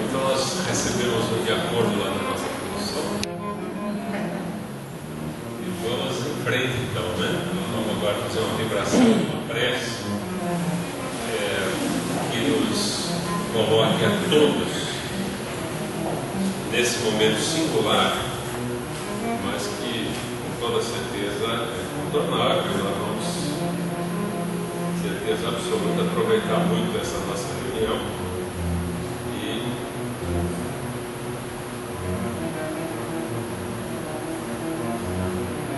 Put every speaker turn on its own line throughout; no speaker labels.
Então nós recebemos um de acordo lá na nossa comissão e vamos em frente então, né? Nós vamos agora fazer uma vibração, uma prece que nos coloque a todos nesse momento singular, mas que com toda certeza é contornável. Nós vamos, certeza absoluta, aproveitar muito essa nossa reunião e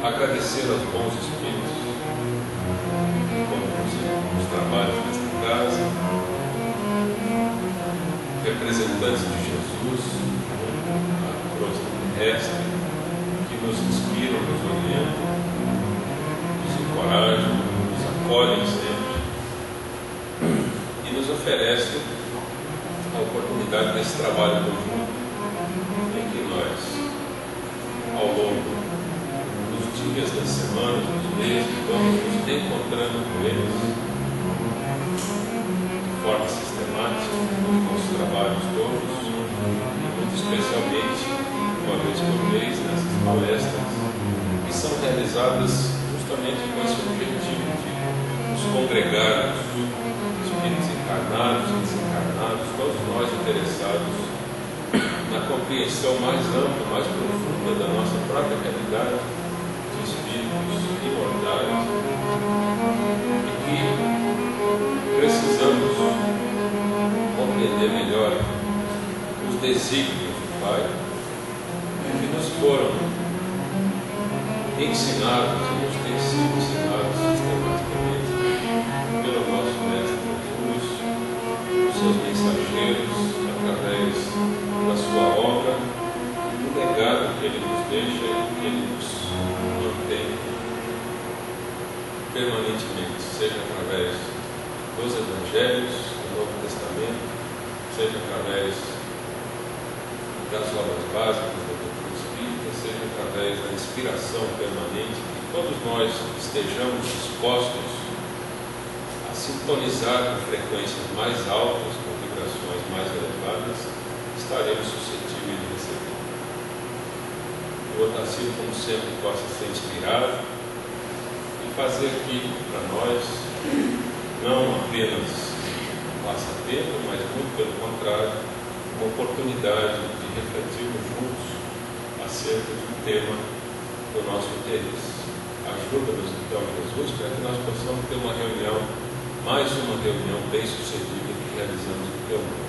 agradecer aos bons espíritos os trabalhos desta casa, representantes de Jesus, a crosta terrestre, que nos inspiram, nos orientam, nos encorajam, nos acolhem sempre e nos oferecem a oportunidade desse trabalho conjunto em que nós, ao longo dos dias, das semanas, dos meses, vamos nos encontrando com eles de forma sistemática, nos nossos trabalhos todos, e muito especialmente, uma vez por mês, nessas palestras que são realizadas justamente com esse objetivo de nos congregarmos, espíritos encarnados e desencarnados, todos nós interessados na compreensão mais ampla, mais profunda da nossa própria realidade de espíritos imortais e que precisamos compreender melhor os desígnios do Pai que nos foram ensinados e nos têm sido ensinados sistematicamente pelo nosso Mestre Jesus, os seus mensageiros, através da sua obra, do legado que ele nos deixa e que ele nos mantém permanentemente, seja através dos Evangelhos, do Novo Testamento, seja através das obras básicas da doutrina espírita, seja através da inspiração permanente, que todos nós estejamos dispostos a sintonizar com frequências mais altas, com vibrações mais elevadas, estaremos suscetíveis de receber. O Otacílio, como sempre, possa ser inspirado e fazer aqui para nós não apenas um passatempo, mas muito pelo contrário, uma oportunidade de refletirmos juntos acerca de um tema do nosso interesse. Ajuda-nos então, Jesus, para que nós possamos ter uma reunião, mais uma reunião bem sucedida que realizamos no teu nome.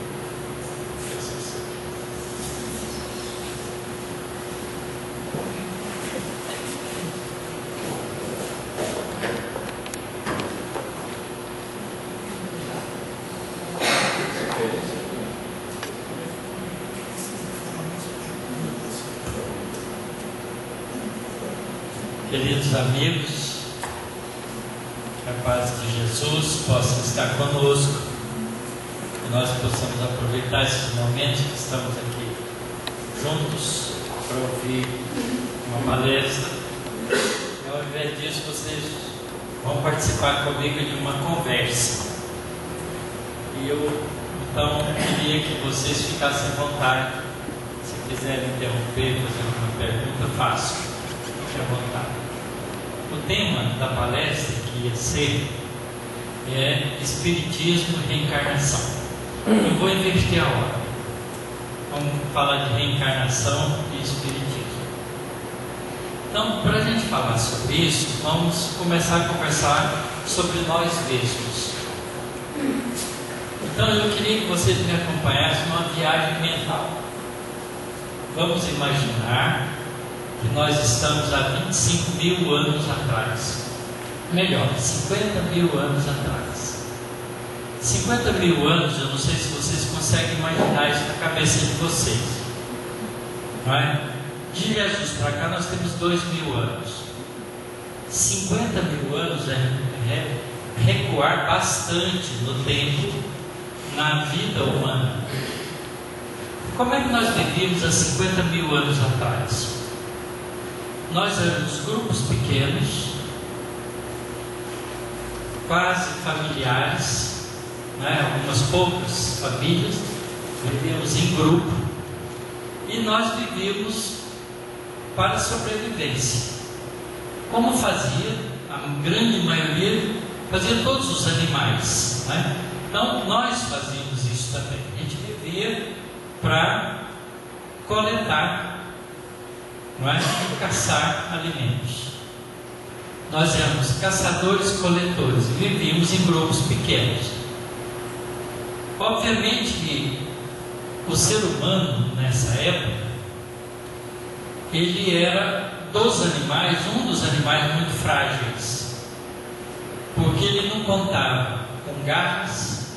Queridos amigos, que a paz de Jesus possa estar conosco, que nós possamos aproveitar esses momentos que estamos aqui juntos para ouvir uma palestra. E ao invés disso, vocês vão participar comigo de uma conversa. E eu, então, queria que vocês ficassem à vontade. Se quiserem interromper, fazer alguma pergunta, façam. Fique à vontade. O tema da palestra que ia ser é Espiritismo e Reencarnação. Eu vou inverter a ordem. Vamos falar de reencarnação e Espiritismo. Então, para a gente falar sobre isso, vamos começar a conversar sobre nós mesmos. Então, eu queria que vocês me acompanhassem numa viagem mental. Vamos imaginar que nós estamos há 25 mil anos atrás, melhor, 50 mil anos atrás. 50 mil anos, eu não sei se vocês conseguem imaginar isso na cabeça de vocês, não é? De Jesus para cá nós temos 2.000 anos. 50 mil anos é recuar bastante no tempo, na vida humana. Como é que nós vivíamos há 50 mil anos atrás? Nós éramos grupos pequenos, quase familiares, né? Algumas poucas famílias, vivíamos em grupo e nós vivíamos para a sobrevivência. Como fazia a grande maioria, fazia todos os animais, né? Então nós fazíamos isso também. A gente vivia para coletar, não é? E caçar alimentos. Nós éramos caçadores-coletores e vivíamos em grupos pequenos. Obviamente que o ser humano, nessa época, ele era dos animais, um dos animais muito frágeis, porque ele não contava com garras,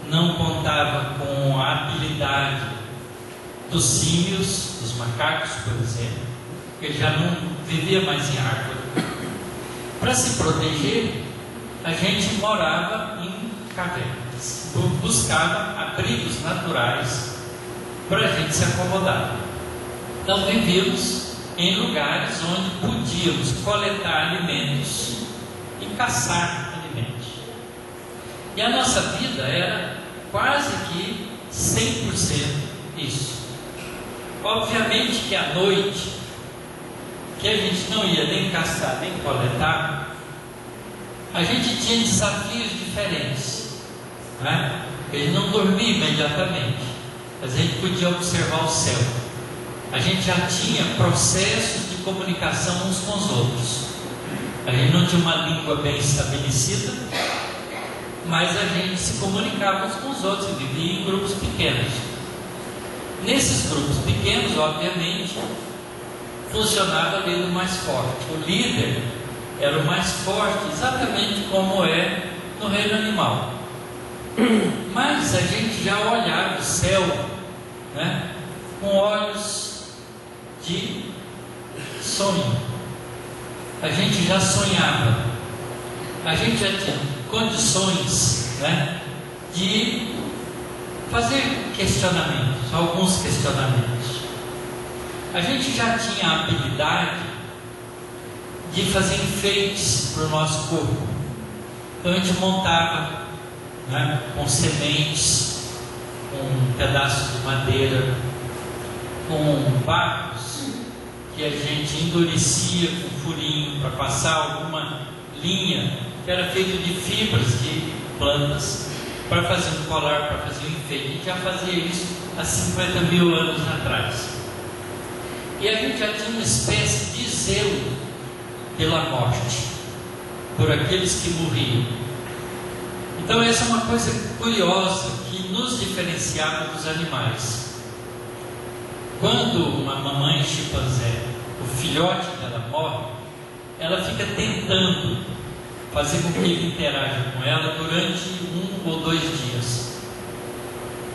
não contava com a habilidade dos símios, dos macacos, por exemplo, ele já não vivia mais em árvore. Para se proteger, a gente morava em cavernas, buscava abrigos naturais para a gente se acomodar. Então vivíamos em lugares onde podíamos coletar alimentos e caçar alimentos. E a nossa vida era quase que 100% isso. Obviamente que à noite, que a gente não ia nem caçar nem coletar, a gente tinha desafios diferentes, né? A gente não dormia imediatamente, mas a gente podia observar o céu. A gente já tinha processos de comunicação uns com os outros. A gente não tinha uma língua bem estabelecida, mas a gente se comunicava uns com os outros e vivia em grupos pequenos. Nesses grupos pequenos, obviamente, funcionava a lei do mais forte. O líder era o mais forte, exatamente como é no reino animal. Mas a gente já olhava o céu, né, com olhos de sonho. A gente já sonhava, a gente já tinha condições, né, de fazer questionamentos, alguns questionamentos. A gente já tinha a habilidade de fazer enfeites para o nosso corpo. Então a gente montava, né, com sementes, com pedaços de madeira, com barcos que a gente endurecia com furinho para passar alguma linha que era feita de fibras de plantas para fazer um colar, para fazer um enfeite. A gente já fazia isso há 50 mil anos atrás. E a gente já tinha uma espécie de zelo pela morte, por aqueles que morriam. Então essa é uma coisa curiosa que nos diferenciava dos animais. Quando uma mamãe chimpanzé, o filhote dela morre, ela fica tentando fazer com que ele interaja com ela durante 1 ou 2 dias.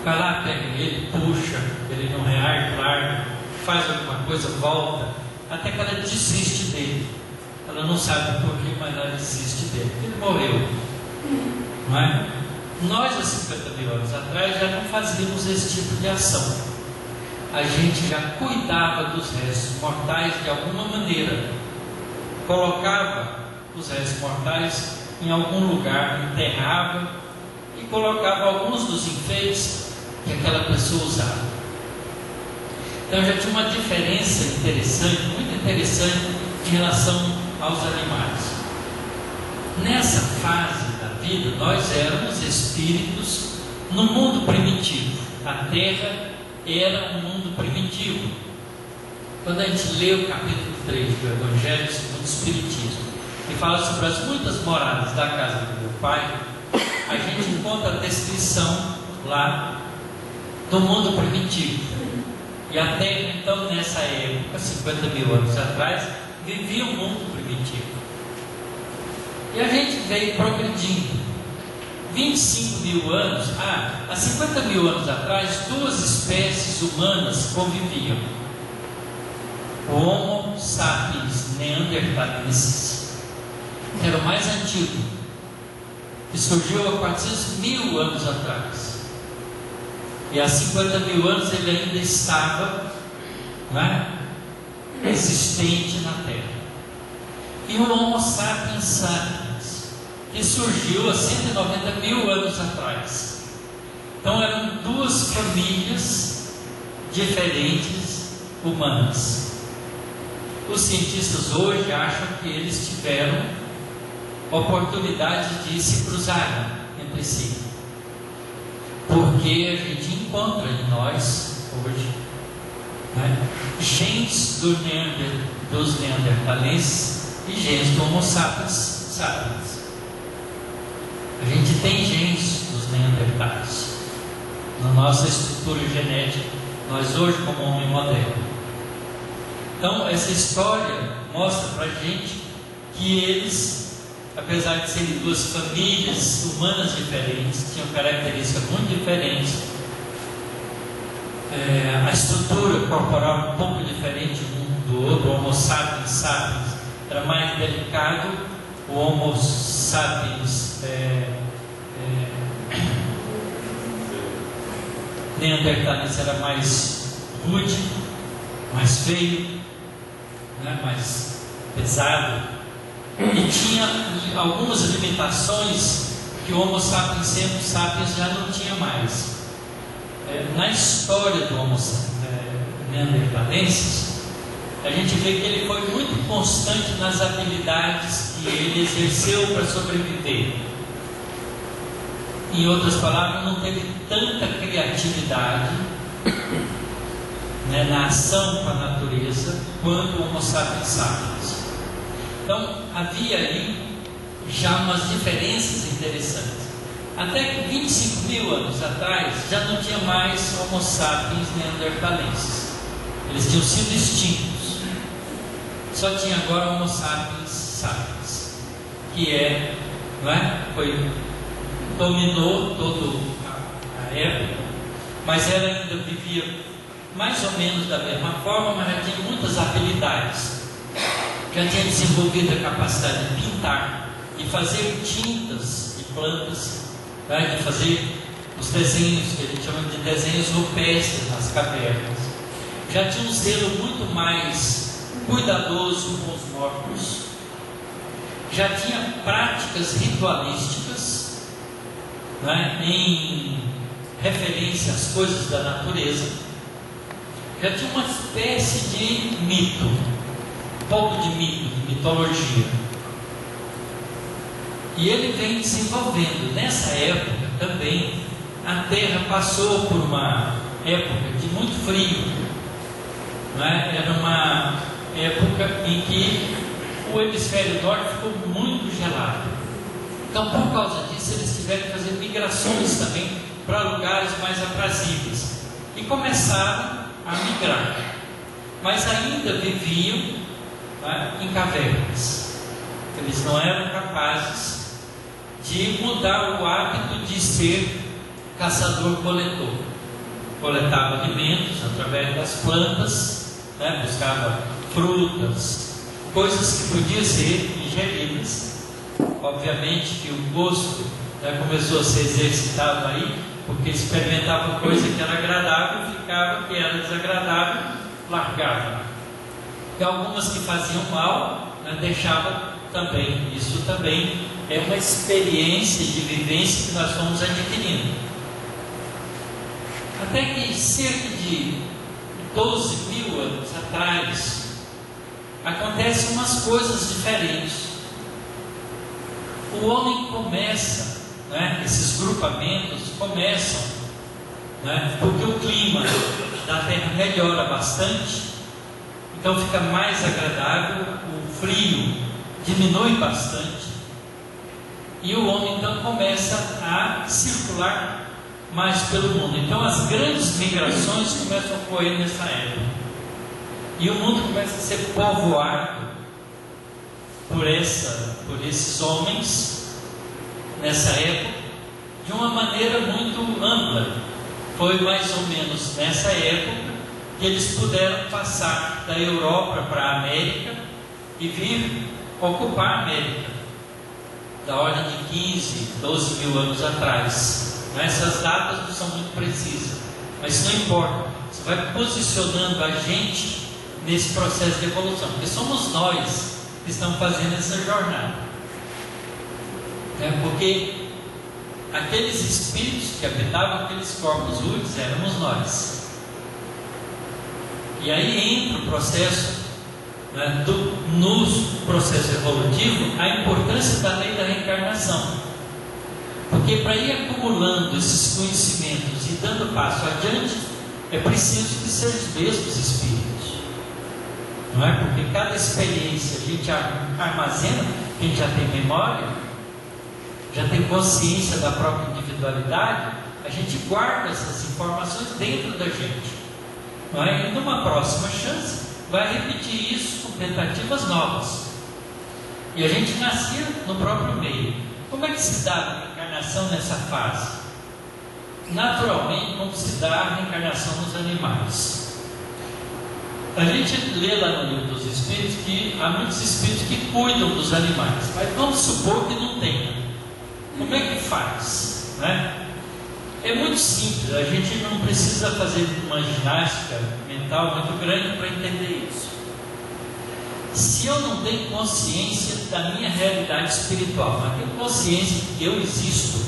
Vai lá, pega ele, puxa, ele não reage, larga, faz alguma coisa, volta, até que ela desiste dele. Ela não sabe por que, mas ela desiste dele. Ele morreu. Não é? Nós, há 50 mil anos atrás, já não fazíamos esse tipo de ação. A gente já cuidava dos restos mortais de alguma maneira. Colocava os restos mortais em algum lugar, enterrava e colocava alguns dos enfeites que aquela pessoa usava. Então já tinha uma diferença interessante, muito interessante em relação aos animais. Nessa fase da vida, nós éramos espíritos no mundo primitivo. A Terra era um mundo primitivo. Quando a gente lê o capítulo 3 do Evangelho segundo o Espiritismo e fala sobre as muitas moradas da casa do meu pai, a gente encontra a descrição lá do mundo primitivo. E até então, nessa época, 50 mil anos atrás, vivia um mundo primitivo. E a gente veio progredindo. 25 mil anos, há 50 mil anos atrás, 2 espécies humanas conviviam. O Homo sapiens neanderthalensis, que era o mais antigo, que surgiu há 400 mil anos atrás. E há 50 mil anos ele ainda estava, não é, existente na Terra. E o Homo sapiens sapiens, que surgiu há 190 mil anos atrás. Então eram duas famílias diferentes humanas. Os cientistas hoje acham que eles tiveram oportunidade de se cruzarem entre si, porque a gente encontra em nós hoje, né, genes dos neandertalenses e genes do Homo sapiens. A gente tem genes dos neandertais na nossa estrutura genética, nós hoje como homem moderno. Então essa história mostra para a gente que eles, apesar de serem duas famílias humanas diferentes, tinham características muito diferentes, a estrutura corporal um pouco diferente um do outro. O Homo sapiens era mais delicado, o Homo sapiens neandertalense era mais rude, mais feio, né, mais pesado, e tinha algumas limitações que o Homo sapiens já não tinha mais. Na história do Homo neandertalenses, a gente vê que ele foi muito constante nas habilidades que ele exerceu para sobreviver. Em outras palavras, não teve tanta criatividade, né, na ação com a natureza quanto o Homo sapiens. Então havia ali já umas diferenças interessantes. Até que 25 mil anos atrás já não tinha mais Homo sapiens neandertalenses. Eles tinham sido extintos. Só tinha agora Homo sapiens, que dominou toda a época, mas ela ainda vivia mais ou menos da mesma forma, mas ela tinha muitas habilidades. Já tinha desenvolvido a capacidade de pintar, de fazer tintas de plantas, né, de fazer os desenhos, que a gente chama de desenhos rupestres nas cavernas. Já tinha um zelo muito mais cuidadoso com os mortos. Já tinha práticas ritualísticas, né, em referência às coisas da natureza. Já tinha uma espécie de mito, um pouco de mito, de mitologia. E ele vem desenvolvendo. Nessa época também, a Terra passou por uma época de muito frio, né? Era uma época em que o hemisfério norte ficou muito gelado. Então, por causa disso, eles tiveram que fazer migrações também para lugares mais aprazíveis. E começaram a migrar. Mas ainda viviam, né, em cavernas. Eles não eram capazes de mudar o hábito de ser caçador-coletor. Coletava alimentos através das plantas, né, buscava frutas, coisas que podiam ser ingeridas. Obviamente que o gosto, né, começou a ser exercitado aí, porque experimentava coisa que era agradável, ficava que era desagradável, largava. E algumas que faziam mal, né, deixava também. Isso também é uma experiência de vivência que nós fomos adquirindo. Até que cerca de 12 mil anos atrás, acontecem umas coisas diferentes. O homem começa, né, esses grupamentos começam, né, porque o clima da Terra melhora bastante, então fica mais agradável, o frio diminui bastante, e o homem então começa a circular mais pelo mundo. Então as grandes migrações começam a ocorrer nessa época, e o mundo começa a ser povoado por esses homens nessa época, de uma maneira muito ampla. Foi mais ou menos nessa época que eles puderam passar da Europa para a América e vir ocupar a América, da ordem de 15, 12 mil anos atrás. Essas datas não são muito precisas, mas isso não importa. Você vai posicionando a gente nesse processo de evolução, porque somos nós que estamos fazendo essa jornada. Porque aqueles espíritos que habitavam aqueles corpos úteis éramos nós. E aí entra o processo, né, no processo evolutivo, a importância da lei da reencarnação. Porque para ir acumulando esses conhecimentos e dando passo adiante, é preciso que sejam os mesmos espíritos. Não é? Porque cada experiência a gente armazena, a gente já tem memória, já tem consciência da própria individualidade, a gente guarda essas informações dentro da gente. Não é? E numa próxima chance, vai repetir isso com tentativas novas. E a gente nascia no próprio meio. Como é que se dá a reencarnação nessa fase? Naturalmente, como se dá a reencarnação nos animais. A gente lê lá no livro dos Espíritos que há muitos espíritos que cuidam dos animais, mas vamos supor que não tenha. Como é que faz? Né? É muito simples, a gente não precisa fazer uma ginástica mental muito grande para entender isso. Se eu não tenho consciência da minha realidade espiritual, mas tenho consciência de que eu existo,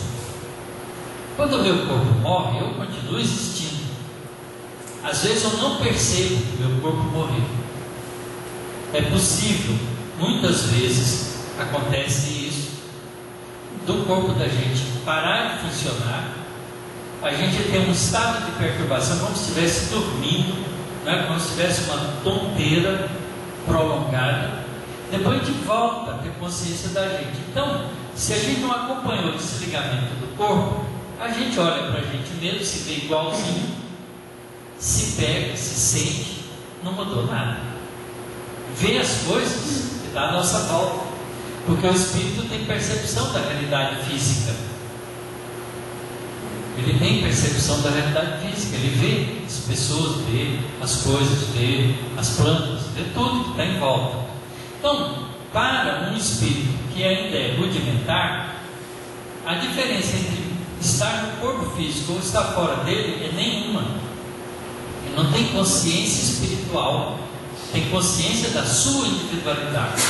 quando o meu corpo morre, eu continuo existindo. Às vezes eu não percebo que o meu corpo morreu. É possível, muitas vezes acontece isso, do corpo da gente parar de funcionar, a gente tem um estado de perturbação, como se estivesse dormindo, né? Como se tivesse uma tonteira prolongada. Depois a gente volta a ter consciência da gente. Então, se a gente não acompanhou o desligamento do corpo, a gente olha para a gente mesmo, se vê igualzinho, se pega, se sente, não mudou nada. Vê as coisas que dá à nossa volta, porque o espírito tem percepção da realidade física. Ele tem percepção da realidade física, ele vê as pessoas, vê as coisas, vê as plantas, vê tudo que está em volta. Então, para um espírito que ainda é rudimentar, a diferença entre estar no corpo físico ou estar fora dele é nenhuma. Ele não tem consciência espiritual, tem consciência da sua individualidade.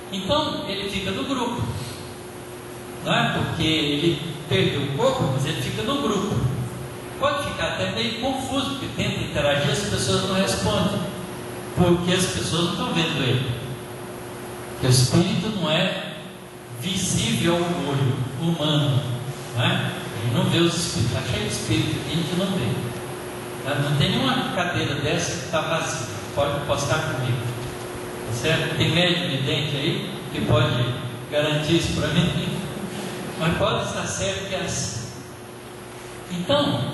Então, ele fica no grupo. Não é porque ele perdeu o corpo, mas ele fica no grupo. Pode ficar até meio confuso, porque tenta interagir, as pessoas não respondem, porque as pessoas não estão vendo ele. Porque o espírito não é visível ao olho humano, não é? Ele não vê os espíritos, está cheio de espírito que a gente não vê. Não tem nenhuma cadeira dessa que está vazia, pode postar comigo, tá certo? Tem médium vidente aí que pode garantir isso para mim, mas pode estar certo que é assim. Então,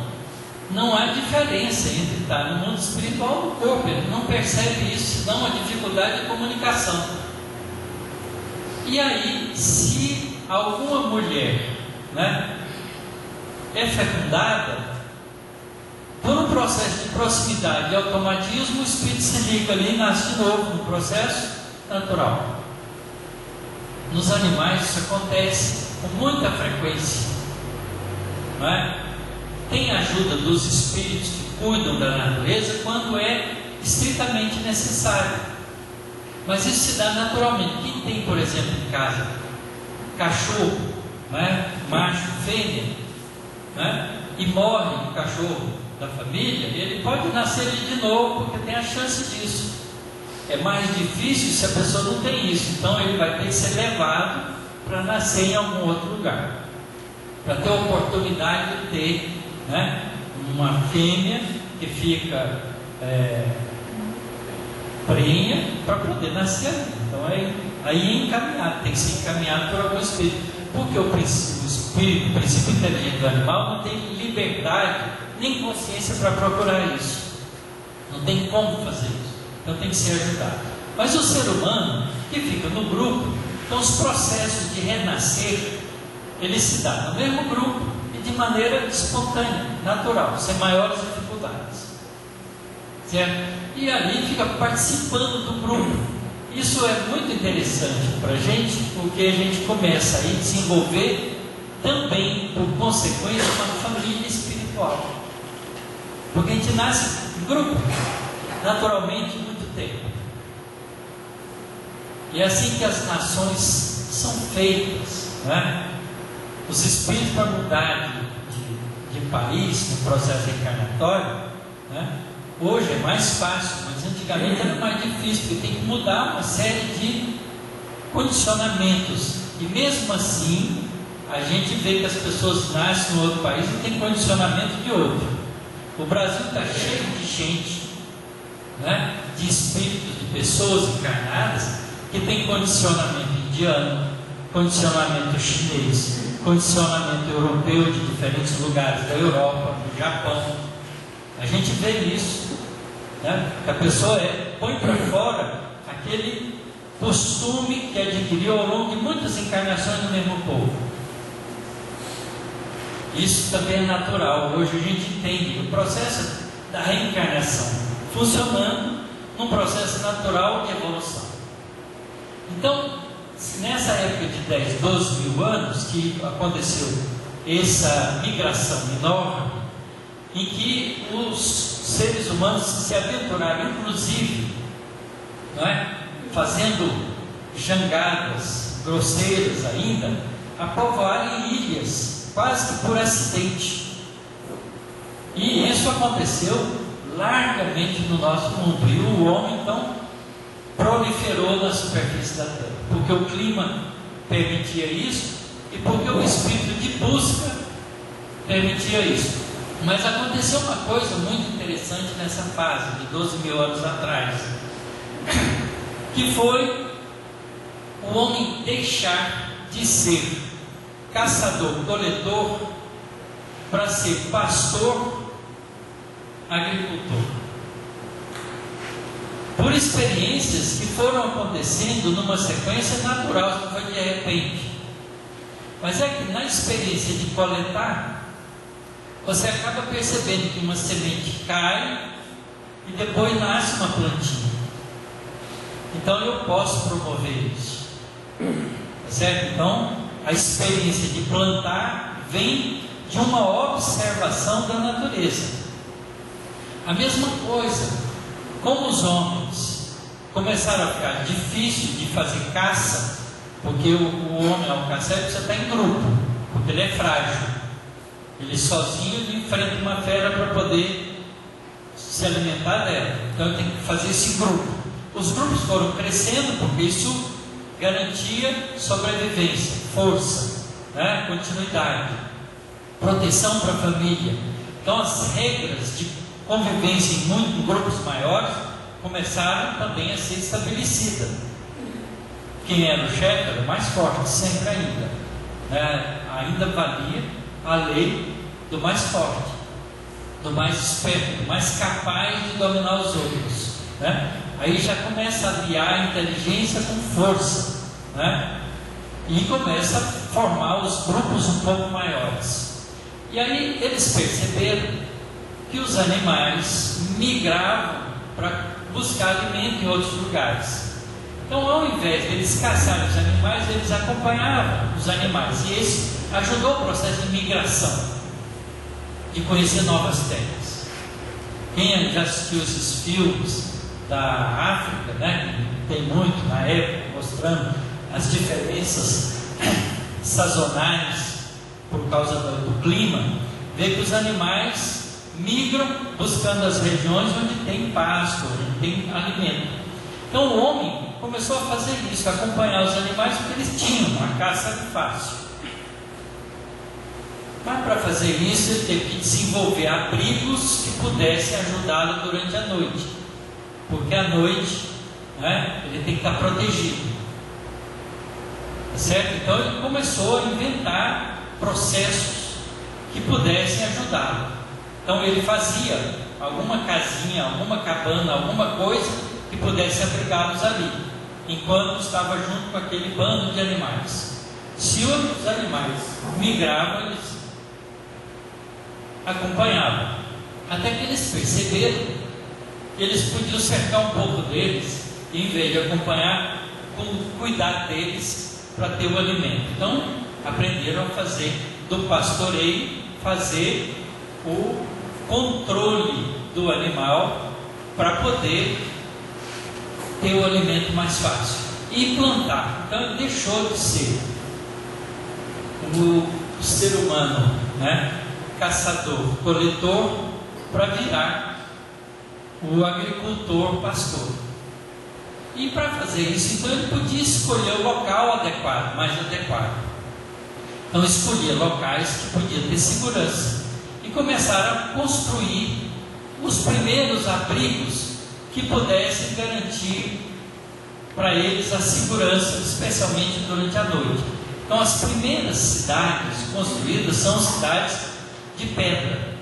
não há diferença entre estar no mundo espiritual e no corpo. Ele não percebe isso, senão uma dificuldade de comunicação. E aí, se alguma mulher, né, é fecundada, por um processo de proximidade e automatismo, o espírito se liga ali e nasce de novo no processo natural. Nos animais isso acontece com muita frequência, não é? Tem a ajuda dos espíritos que cuidam da natureza quando é estritamente necessário, mas isso se dá naturalmente. Quem tem, por exemplo, em casa cachorro, não é? Macho, fêmea, não é? E morre o cachorro da família, ele pode nascer ali de novo, porque tem a chance disso. É mais difícil se a pessoa não tem isso, então ele vai ter que ser levado para nascer em algum outro lugar, para ter a oportunidade de ter, né, uma fêmea que fica prenha para poder nascer. Então aí é encaminhado, tem que ser encaminhado por algum espírito, porque o princípio inteligente do animal não tem liberdade nem consciência para procurar isso, não tem como fazer isso, então tem que ser ajudado. Mas o ser humano que fica no grupo, então os processos de renascer, eles se dão no mesmo grupo e de maneira espontânea, natural, sem maiores dificuldades, certo? E ali fica participando do grupo. Isso é muito interessante para a gente, porque a gente começa a desenvolver também, por consequência, uma família espiritual, porque a gente nasce em grupo, naturalmente, muito tempo. E é assim que as nações são feitas, né? os espíritos, para mudar de país no processo reencarnatório, né? Hoje é mais fácil, mas antigamente era mais difícil, porque tem que mudar uma série de condicionamentos, e mesmo assim a gente vê que as pessoas nascem no outro país e tem condicionamento de outro. O Brasil está cheio de gente, né? De espíritos, de pessoas encarnadas que tem condicionamento indiano, condicionamento chinês, condicionamento europeu de diferentes lugares da Europa, do Japão. A gente vê isso, né? Que a pessoa põe para fora aquele costume que adquiriu ao longo de muitas encarnações do mesmo povo. Isso também é natural. Hoje a gente entende o processo da reencarnação funcionando num processo natural de evolução. Então, nessa época de 10, 12 mil anos que aconteceu essa migração enorme, em que os seres humanos se aventuraram, inclusive, não é? Fazendo jangadas grosseiras ainda, a povoarem ilhas, quase que por acidente. E isso aconteceu largamente no nosso mundo, e o homem então proliferou na superfície da Terra, porque o clima permitia isso e porque o espírito de busca permitia isso. Mas aconteceu uma coisa muito interessante nessa fase de 12 mil anos atrás, que foi o homem deixar de ser caçador-coletor para ser pastor-agricultor. Por experiências que foram acontecendo numa sequência natural, não foi de repente. Mas é que na experiência de coletar, você acaba percebendo que uma semente cai e depois nasce uma plantinha. Então eu posso promover isso, certo? Então a experiência de plantar vem de uma observação da natureza. A mesma coisa, como os homens começaram a ficar difícil de fazer caça, porque o homem ao caçar ele precisa estar em grupo, porque ele é frágil. Ele sozinho enfrenta uma fera para poder se alimentar dela. Então ele tem que fazer esse grupo. Os grupos foram crescendo porque isso garantia sobrevivência, força, né? Continuidade, proteção para a família. Então as regras de convivência em grupos maiores começaram também a ser estabelecidas. Quem era o chefe era o mais forte, sempre ainda, né? Ainda valia a lei do mais forte, do mais esperto, do mais capaz de dominar os outros, né? Aí já começa a aliar a inteligência com força, né? E começa a formar os grupos um pouco maiores. E aí eles perceberam que os animais migravam para buscar alimento em outros lugares. Então, ao invés de eles caçarem os animais, eles acompanhavam os animais. E isso ajudou o processo de migração, de conhecer novas terras. Quem já assistiu esses filmes da África, né, que tem muito na época, mostrando as diferenças sazonais por causa do clima, vê que os animais migram buscando as regiões onde tem pasto, onde tem alimento. Então o homem começou a fazer isso, a acompanhar os animais, porque eles tinham a caça fácil. Mas para fazer isso ele teve que desenvolver abrigos que pudessem ajudá-lo durante a noite, porque à noite, né, ele tem que estar protegido, certo? Então ele começou a inventar processos que pudessem ajudá-lo. Então ele fazia alguma casinha, alguma cabana, alguma coisa que pudesse abrigá-los ali, enquanto estava junto com aquele bando de animais. Se os animais migravam, eles acompanhavam, até que eles perceberam que eles podiam cercar um pouco deles, e em vez de acompanhar, cuidar deles para ter o alimento. Então aprenderam a fazer do pastoreio, fazer o controle do animal para poder ter o alimento mais fácil e plantar. Então ele deixou de ser o o ser humano, né, caçador, coletor, para virar o agricultor, pastor. E para fazer isso, então ele podia escolher o local adequado, mais adequado. Então escolhia locais que podiam ter segurança e começaram a construir os primeiros abrigos que pudessem garantir para eles a segurança, especialmente durante a noite. Então as primeiras cidades construídas são cidades de pedra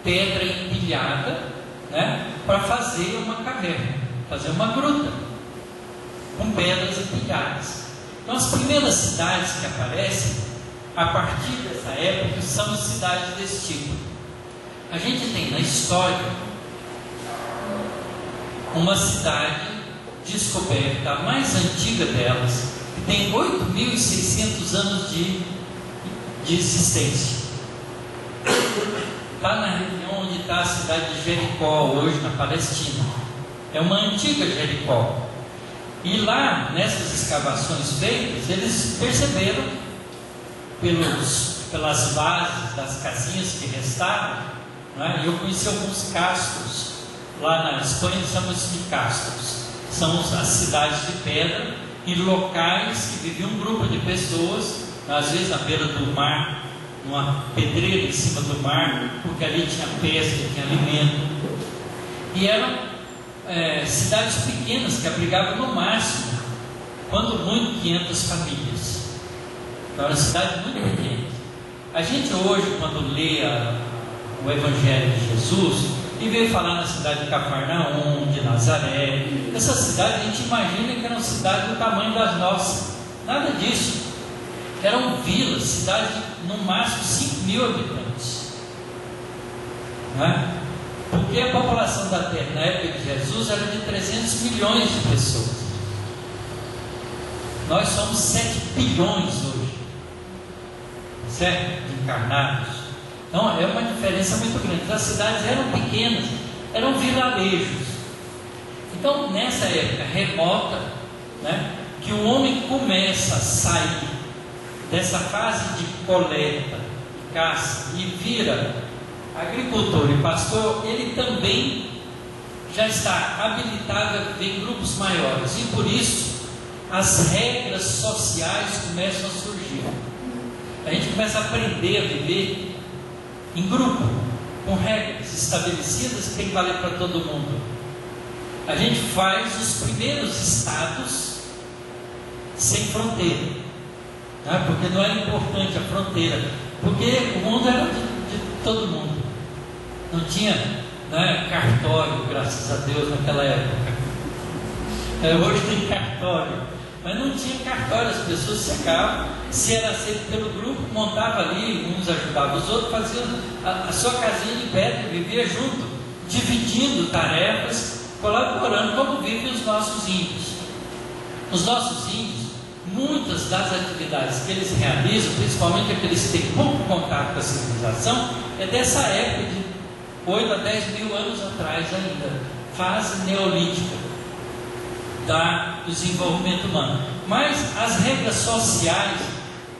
empilhada, né, para fazer uma caverna, fazer uma gruta com pedras empilhadas. Então as primeiras cidades que aparecem a partir dessa época são cidades desse tipo. A gente tem na história uma cidade descoberta, a mais antiga delas, que tem 8.600 anos de existência. Está na região onde está a cidade de Jericó, hoje na Palestina. É uma antiga Jericó. E lá, nessas escavações feitas, eles perceberam, pelas bases das casinhas que restaram, né? Eu conheci alguns castros. Lá na Espanha chamam-se de castros. São as cidades de pedra e locais que viviam um grupo de pessoas, às vezes na beira do mar, numa pedreira em cima do mar, porque ali tinha pesca, tinha alimento. E eram cidades pequenas que abrigavam no máximo, quando muito, 500 famílias. Então era uma cidade muito pequena. A gente hoje, quando lê o Evangelho de Jesus e vê falar na cidade de Cafarnaum, de Nazaré, essa cidade a gente imagina que era uma cidade do tamanho das nossas. Nada disso. Eram vilas, cidades de no máximo 5.000 habitantes, né? Porque a população da terra na época de Jesus era de 300 milhões de pessoas. Nós somos 7 bilhões hoje, certo? De encarnados. Então é uma diferença muito grande. As cidades eram pequenas, eram vilarejos. Então nessa época remota, né, que o homem começa a sair dessa fase de coleta, caça e vira agricultor e pastor, ele também já está habilitado a viver em grupos maiores, e por isso as regras sociais começam a surgir. A gente começa a aprender a viver em grupo, com regras estabelecidas que tem que valer para todo mundo. A gente faz os primeiros estados sem fronteira, né? Porque não era importante a fronteira, porque o mundo era de todo mundo. Não tinha, né, cartório, graças a Deus, naquela época. Hoje tem cartório, mas não tinha cartório. As pessoas chegavam, se era aceito pelo grupo, montava ali, uns ajudavam os outros, faziam a sua casinha de pedra e vivia junto, dividindo tarefas, colaborando, como vivem os nossos índios. Os nossos índios, muitas das atividades que eles realizam, principalmente aqueles que têm pouco contato com a civilização, é dessa época de 8 a 10 mil anos atrás ainda, fase neolítica do desenvolvimento humano. Mas as regras sociais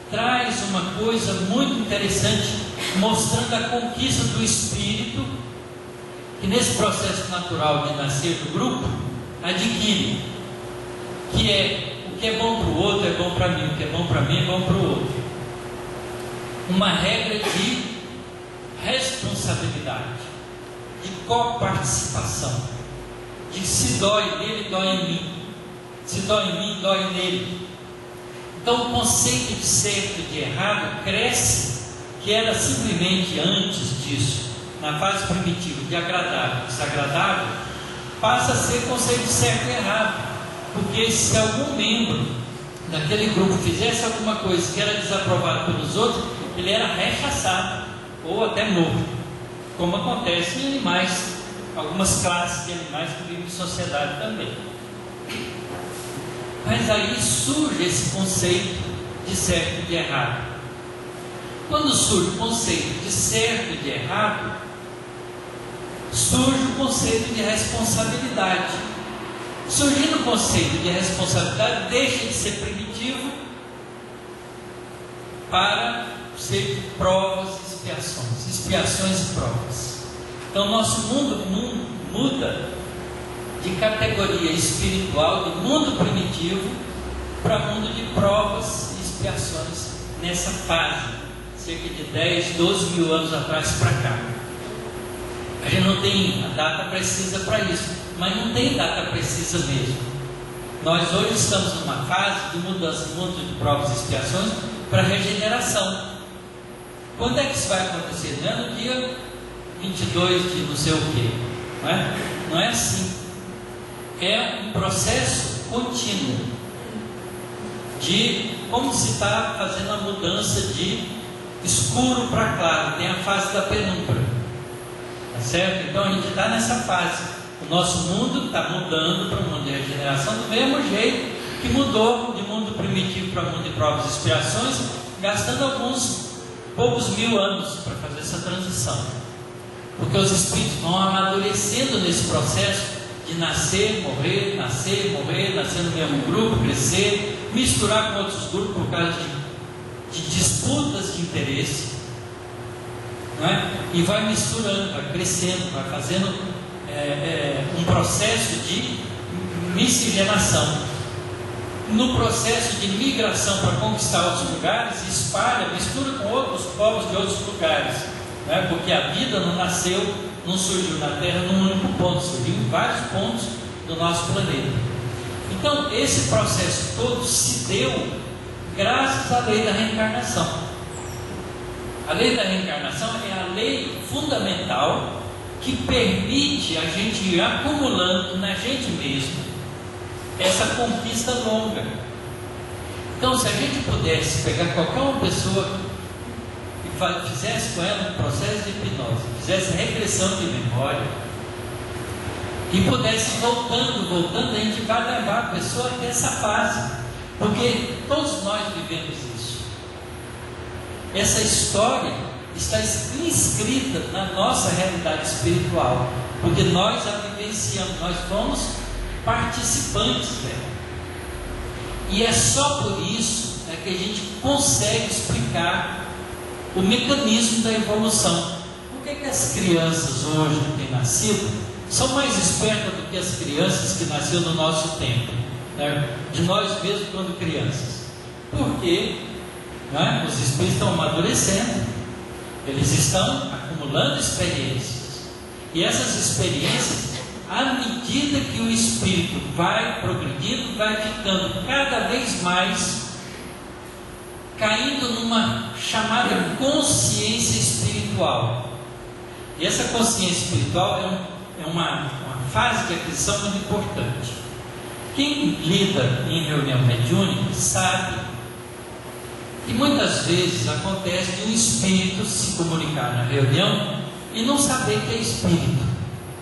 traz uma coisa muito interessante, mostrando a conquista do espírito, que nesse processo natural de nascer do grupo, adquire, que é o que é bom para o outro é bom para mim, o que é bom para mim é bom para o outro. Uma regra de responsabilidade, de coparticipação, de se dói nele, dói em mim, se dói em mim, dói nele. Então o conceito de certo e de errado cresce, que era simplesmente antes disso, na fase primitiva, de agradável e desagradável, passa a ser conceito de certo e errado, porque se algum membro daquele grupo fizesse alguma coisa que era desaprovada pelos outros, ele era rechaçado ou até morto, como acontece em animais, algumas classes de animais que vivem em sociedade também. Mas aí surge esse conceito de certo e de errado. Quando surge o conceito de certo e de errado, surge o conceito de responsabilidade. Surgindo o conceito de responsabilidade, deixa de ser primitivo para ser de provas e expiações, expiações e provas. Então nosso mundo muda de categoria espiritual, do mundo primitivo, para mundo de provas e expiações nessa fase, cerca de 10, 12 mil anos atrás para cá. A gente não tem a data precisa para isso, mas não tem data precisa mesmo. Nós hoje estamos numa fase de mudança do mundo de provas e expiações para regeneração. Quando é que isso vai acontecer? Não é no dia 22 de não sei o quê, não é? Não é assim. É um processo contínuo de como se está fazendo a mudança de escuro para claro. Tem a fase da penumbra, tá certo? Então a gente está nessa fase. O nosso mundo está mudando para o mundo de regeneração do mesmo jeito que mudou de mundo primitivo para mundo de provas e expiações, gastando alguns poucos mil anos para fazer essa transição, porque os espíritos vão amadurecendo nesse processo de nascer, morrer, nascer no mesmo grupo, crescer, misturar com outros grupos por causa de disputas de interesse, não é? E vai misturando, vai crescendo, vai fazendo um processo de miscigenação. No processo de migração para conquistar outros lugares, espalha, mistura com outros povos de outros lugares, não é? Porque a vida não nasceu, não surgiu na Terra num único ponto, surgiu em vários pontos do nosso planeta. Então esse processo todo se deu graças à lei da reencarnação. A lei da reencarnação é a lei fundamental que permite a gente ir acumulando na gente mesmo essa conquista longa. Então, se a gente pudesse pegar qualquer uma pessoa e fizesse com ela um processo de hipnose, fizesse regressão de memória e pudesse voltando, a gente vai levar a pessoa até essa fase, porque todos nós vivemos isso. Essa história está inscrita na nossa realidade espiritual, porque nós a vivenciamos, nós fomos participantes dela. E é só por isso que a gente consegue explicar o mecanismo da evolução. Por que as crianças hoje que têm nascido são mais espertas do que as crianças que nasceram no nosso tempo, né? De nós mesmos quando crianças? Porque os espíritos estão amadurecendo, eles estão acumulando experiências, e essas experiências, à medida que o espírito vai progredindo, vai ficando cada vez mais caindo numa chamada consciência espiritual. E essa consciência espiritual é uma fase de aquisição muito importante. Quem lida em reunião mediúnica sabe que muitas vezes acontece de um espírito se comunicar na reunião e não saber que é espírito.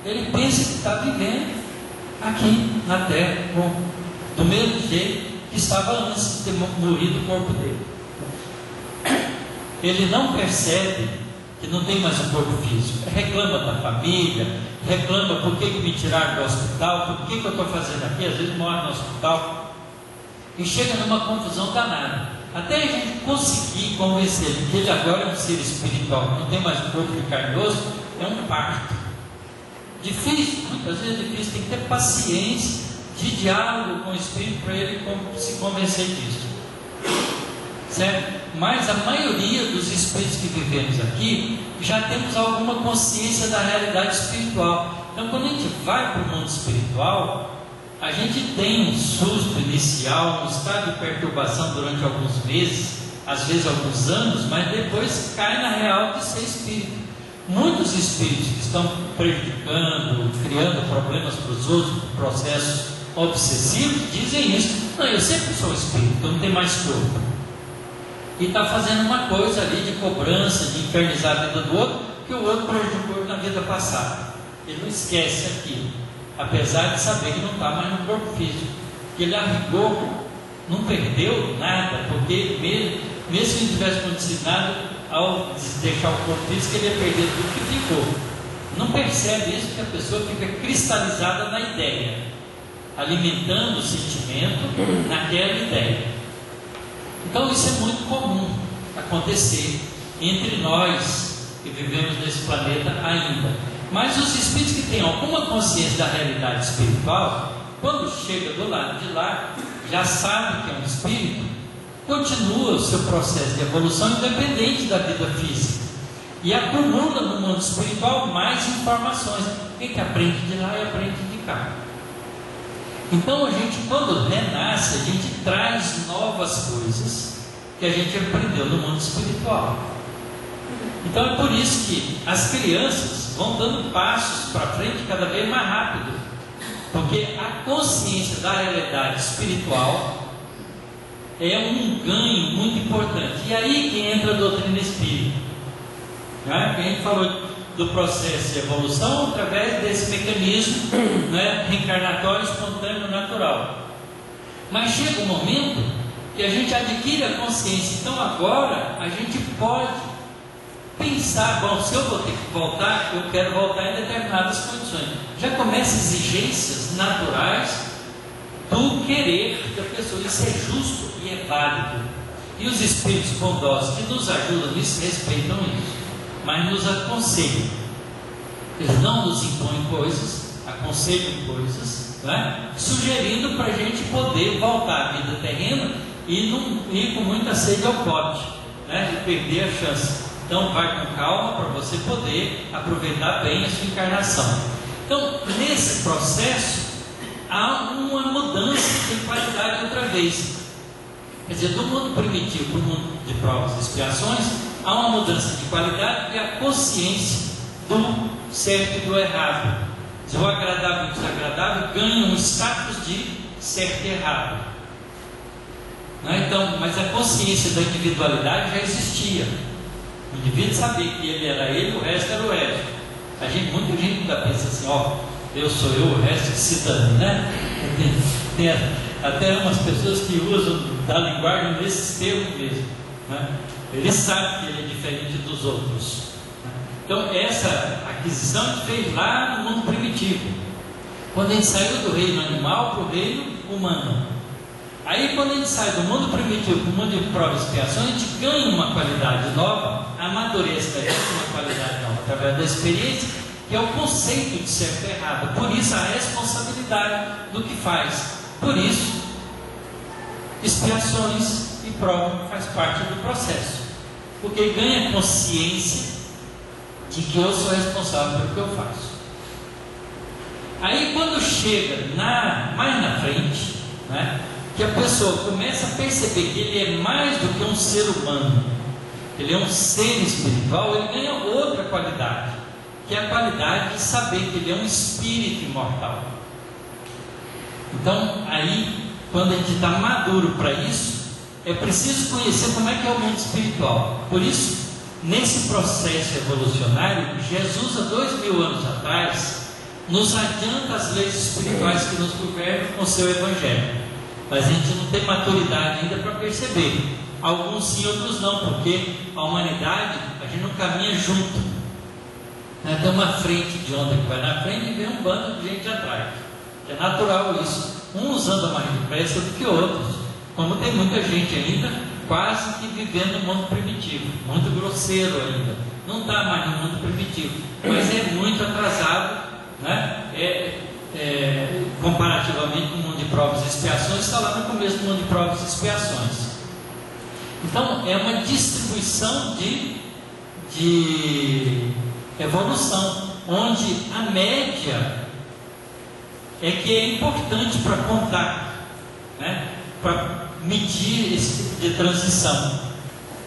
Ele pensa que está vivendo aqui na Terra do mesmo jeito que estava antes de ter morrido o corpo dele. Ele não percebe que não tem mais um corpo físico, reclama da família, reclama por que me tiraram do hospital, por que eu estou fazendo aqui, às vezes morre no hospital, e chega numa confusão danada, até a gente conseguir convencer ele que ele agora é um ser espiritual, que não tem mais um corpo carnoso, é um parto. Difícil, muitas vezes é difícil, tem que ter paciência de diálogo com o espírito para ele se convencer disso, certo? Mas a maioria dos espíritos que vivemos aqui já temos alguma consciência da realidade espiritual. Então, quando a gente vai para o mundo espiritual, a gente tem um susto inicial, um estado de perturbação durante alguns meses, às vezes alguns anos, mas depois cai na real de ser espírito. Muitos espíritos que estão prejudicando, criando problemas para os outros, processos obsessivos, dizem isso: não, eu sempre sou espírito, eu não tenho mais corpo. E está fazendo uma coisa ali de cobrança, de infernizar a vida do outro, que o outro prejudicou na vida passada. Ele não esquece aquilo, apesar de saber que não está mais no corpo físico. Ele arrigou, não perdeu nada, porque mesmo que não tivesse acontecido nada, ao deixar o corpo físico, ele ia perder tudo que ficou. Não percebe isso, que a pessoa fica cristalizada na ideia, alimentando o sentimento naquela ideia. Então isso é muito comum. acontecer entre nós que vivemos nesse planeta ainda. Mas os espíritos que têm alguma consciência da realidade espiritual, quando chega do lado de lá, já sabe que é um espírito, continua o seu processo de evolução independente da vida física e acumula no mundo espiritual mais informações. O que aprende de lá e aprende de cá. Então a gente, quando renasce, a gente traz novas coisas que a gente aprendeu no mundo espiritual. Então é por isso que as crianças vão dando passos para frente cada vez mais rápido, porque a consciência da realidade espiritual é um ganho muito importante. E aí que entra a doutrina espírita, né? A gente falou do processo de evolução através desse mecanismo, né, reencarnatório, espontâneo, natural. Mas chega um momento que a gente adquire a consciência. Então agora a gente pode pensar, bom, se eu vou ter que voltar, eu quero voltar em determinadas condições. Já começa exigências naturais do querer da pessoa. Isso é justo e é válido. E os espíritos bondosos que nos ajudam nisso respeitam isso, mas nos aconselham. Eles não nos impõem coisas, aconselham coisas, né? Sugerindo para a gente poder voltar à vida terrena e não ir com muita sede ao pote, né? De perder a chance. Então vai com calma para você poder aproveitar bem a sua encarnação. Então nesse processo há uma mudança de qualidade outra vez. Quer dizer, do mundo primitivo para o mundo de provas e expiações, há uma mudança de qualidade e a consciência do certo e do errado. O agradável e o desagradável ganham um status de certo e errado. Então, mas a consciência da individualidade já existia. O indivíduo sabia que ele era ele, o resto era o resto. Muita gente ainda pensa assim, eu sou eu, o resto que se dane, né? Tem até umas pessoas que usam da linguagem nesses termos mesmo, né? Ele sabe que ele é diferente dos outros. Então essa aquisição a gente fez lá no mundo primitivo, quando a gente saiu do reino animal para o reino humano. Aí quando a gente sai do mundo primitivo para o mundo de provas e expiações, a gente ganha uma qualidade nova, amadurece uma qualidade nova através da experiência, que é o conceito de certo e errado. Por isso a responsabilidade do que faz. Por isso expiações e prova faz parte do processo, porque ganha consciência de que eu sou responsável pelo que eu faço. Aí quando chega mais na frente, né, que a pessoa começa a perceber que ele é mais do que um ser humano, ele é um ser espiritual, ele ganha outra qualidade, que é a qualidade de saber que ele é um espírito imortal. Então aí, quando a gente está maduro para isso, é preciso conhecer como é que é o mundo espiritual. Por isso, nesse processo evolucionário, Jesus há 2000 anos atrás nos adianta as leis espirituais que nos governam com o seu evangelho. Mas a gente não tem maturidade ainda para perceber. Alguns sim, outros não, porque a humanidade, a gente não caminha junto, né? Tem uma frente de onda que vai na frente e vem um bando de gente atrás. É natural isso. Uns andam mais depressa do que outros, como tem muita gente ainda quase que vivendo no mundo primitivo, muito grosseiro ainda, não está mais no mundo primitivo, mas é muito atrasado, né? Comparativamente com o mundo de provas e expiações, está lá no começo do mundo de provas e expiações. Então é uma distribuição de evolução, onde a média é que é importante para contar, né? Para medir esse tipo de transição.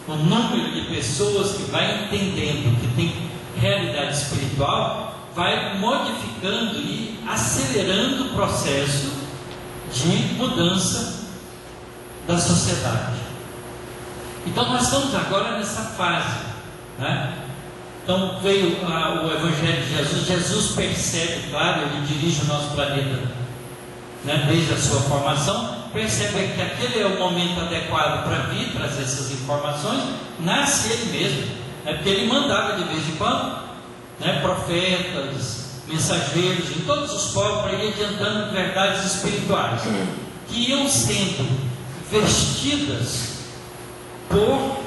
O número de pessoas que vai entendendo que tem realidade espiritual vai modificando e acelerando o processo de mudança da sociedade. Então nós estamos agora nessa fase, né? Então veio o Evangelho de Jesus. Jesus percebe, claro, ele dirige o nosso planeta, né, desde a sua formação, percebe que aquele é o momento adequado para vir trazer essas informações. Nasce ele mesmo, né, porque ele mandava de vez em quando, né, profetas, mensageiros em todos os povos para ir adiantando verdades espirituais que iam sendo vestidas por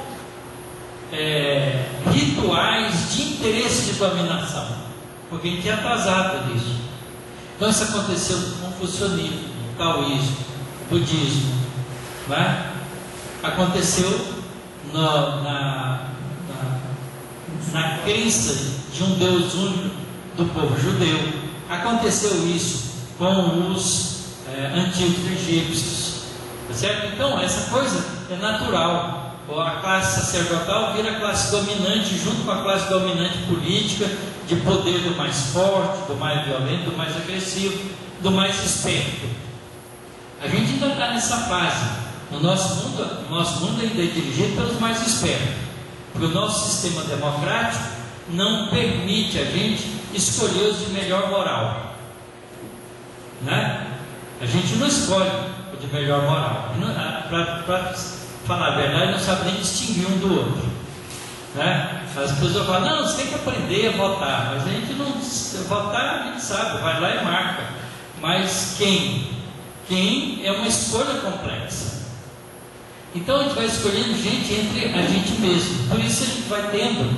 rituais de interesse de dominação, porque a gente é atrasado nisso. Então isso aconteceu no confucionismo, no taoísmo, no budismo, né? Aconteceu na crença de um Deus único do povo judeu. Aconteceu isso com os antigos egípcios, tá certo? Então essa coisa é natural. A classe sacerdotal vira a classe dominante junto com a classe dominante política, de poder do mais forte, do mais violento, do mais agressivo, do mais esperto. A gente ainda está nessa fase. O nosso mundo ainda é dirigido pelos mais espertos, porque o nosso sistema democrático não permite a gente escolher os de melhor moral, né? A gente não escolhe o de melhor moral. Para falar a verdade, não sabe nem distinguir um do outro, né? As pessoas falam, não, você tem que aprender a votar, mas a gente não votar, a gente sabe, vai lá e marca. Mas quem é uma escolha complexa. Então a gente vai escolhendo gente entre a gente mesmo. Por isso a gente vai tendo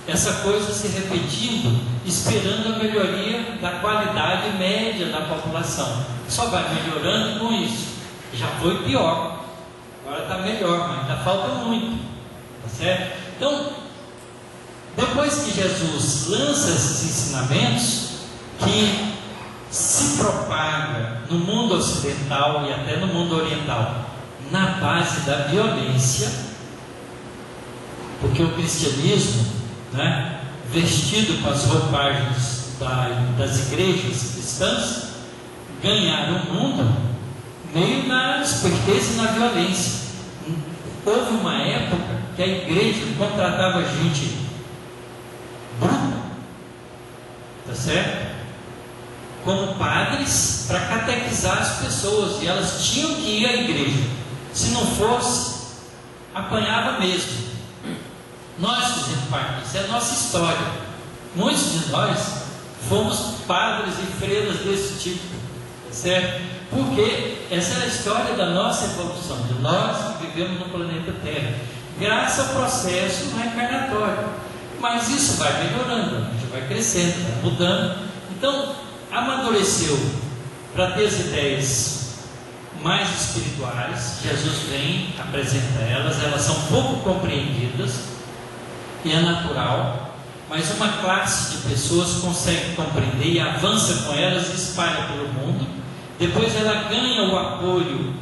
essa coisa se repetindo, esperando a melhoria da qualidade média da população. Só vai melhorando com isso. Já foi pior, agora está melhor, mas ainda falta muito, tá certo? Então, depois que Jesus lança esses ensinamentos, que se propaga no mundo ocidental e até no mundo oriental, na base da violência, porque o cristianismo, né, vestido com as roupagens das igrejas cristãs, ganharam o mundo meio na esperteza e na violência. Houve uma época que a igreja contratava gente bruta, tá certo? Como padres para catequizar as pessoas, e elas tinham que ir à igreja. Se não fosse, apanhava mesmo. Nós fizemos parte disso, é a nossa história. Muitos de nós fomos padres e freiras desse tipo, tá certo? Porque essa é a história da nossa evolução, de nós que vivemos no planeta Terra, graças ao processo reencarnatório. Mas isso vai melhorando, a gente vai crescendo, vai mudando. Então, amadureceu para ter as ideias mais espirituais. Jesus vem, apresenta elas são pouco compreendidas, e é natural, mas uma classe de pessoas consegue compreender e avança com elas e espalha pelo mundo. Depois ela ganha o apoio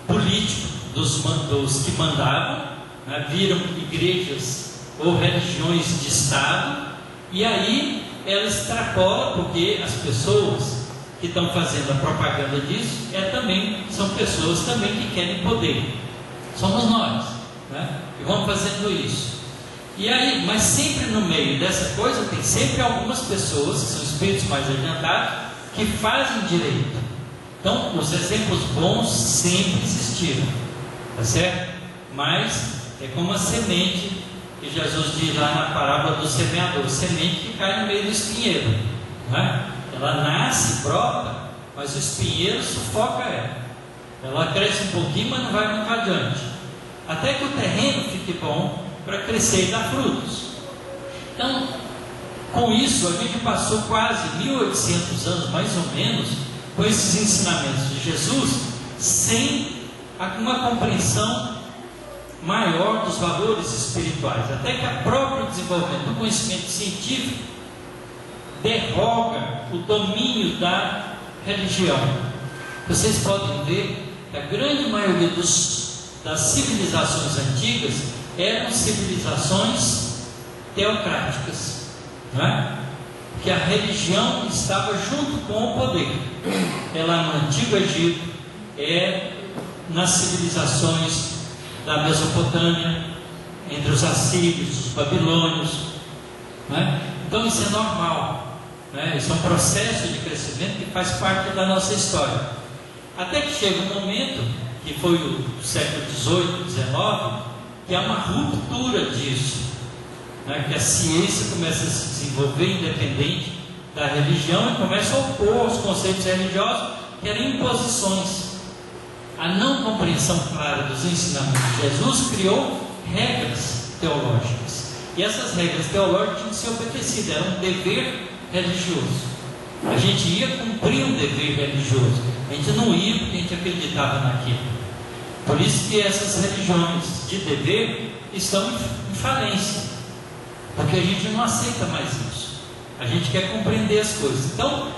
político dos que mandavam, né? Viram igrejas ou religiões de Estado, e aí ela extrapola, porque as pessoas que estão fazendo a propaganda disso são pessoas também que querem poder. Somos nós, né? E vamos fazendo isso. E aí, mas sempre no meio dessa coisa tem sempre algumas pessoas que são espíritos mais adiantados que fazem direito. Então, os exemplos bons sempre existiram, tá certo? Mas é como a semente que Jesus diz lá na parábola do semeador, semente que cai no meio do espinheiro, né? Ela nasce, brota, mas o espinheiro sufoca ela. Ela cresce um pouquinho, mas não vai muito adiante, até que o terreno fique bom para crescer e dar frutos. Então, com isso, a gente passou quase 1800 anos, mais ou menos, com esses ensinamentos de Jesus, sem uma compreensão maior dos valores espirituais, até que o próprio desenvolvimento do conhecimento científico derroga o domínio da religião. Vocês podem ver que a grande maioria das civilizações antigas eram civilizações teocráticas, não é? Que a religião estava junto com o poder. É lá no Antigo Egito, é nas civilizações da Mesopotâmia, entre os assírios, os babilônios, não é? Então isso é normal, né? Isso é um processo de crescimento que faz parte da nossa história, até que chega um momento, que foi o século XVIII, XIX, que há uma ruptura disso, né? Que a ciência começa a se desenvolver independente da religião e começa a opor os conceitos religiosos, que eram imposições. A não compreensão clara dos ensinamentos de Jesus criou regras teológicas. E essas regras teológicas tinham que ser obedecidas, era um dever religioso. A gente ia cumprir um dever religioso, a gente não ia porque a gente acreditava naquilo. Por isso que essas religiões de dever estão em falência, porque a gente não aceita mais isso, a gente quer compreender as coisas. Então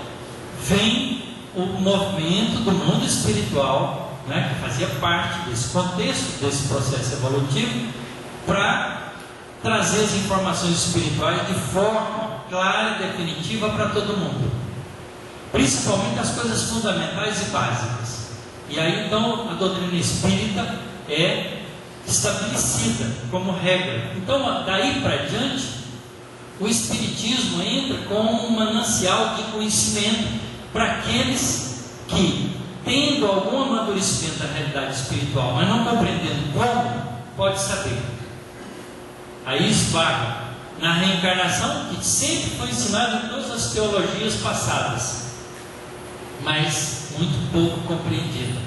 vem o movimento do mundo espiritual, né, que fazia parte desse contexto, desse processo evolutivo, para trazer as informações espirituais de forma clara e definitiva para todo mundo, principalmente as coisas fundamentais e básicas. E aí então a doutrina espírita é estabelecida como regra. Então daí para diante o espiritismo entra como um manancial de conhecimento para aqueles que, tendo algum amadurecimento da realidade espiritual, mas não compreendendo como, pode saber. Aí esbarra na reencarnação, que sempre foi ensinado em todas as teologias passadas, mas muito pouco compreendida.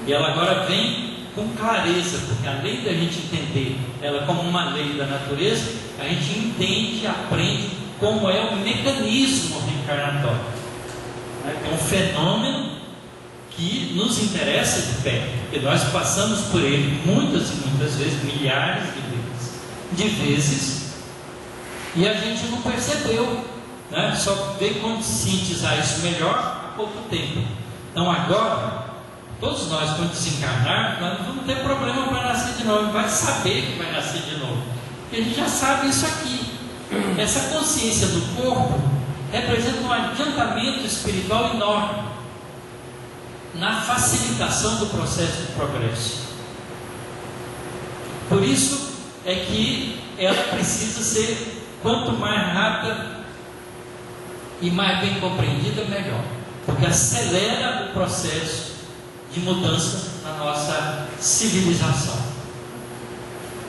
E ela agora vem com clareza, porque além da gente entender ela como uma lei da natureza, a gente entende e aprende como é o mecanismo reencarnatório. É um fenômeno que nos interessa de perto, porque nós passamos por ele muitas e muitas vezes, milhares de vezes, e a gente não percebeu, né? Só veio conscientizar isso melhor há pouco tempo. Então agora, todos nós, quando desencarnar, nós não vamos ter problema para nascer de novo, vai saber que vai nascer de novo, porque a gente já sabe isso aqui. Essa consciência do corpo representa um adiantamento espiritual enorme na facilitação do processo de progresso. Por isso é que ela precisa ser, quanto mais rápida e mais bem compreendida, melhor, porque acelera o processo de mudança na nossa civilização.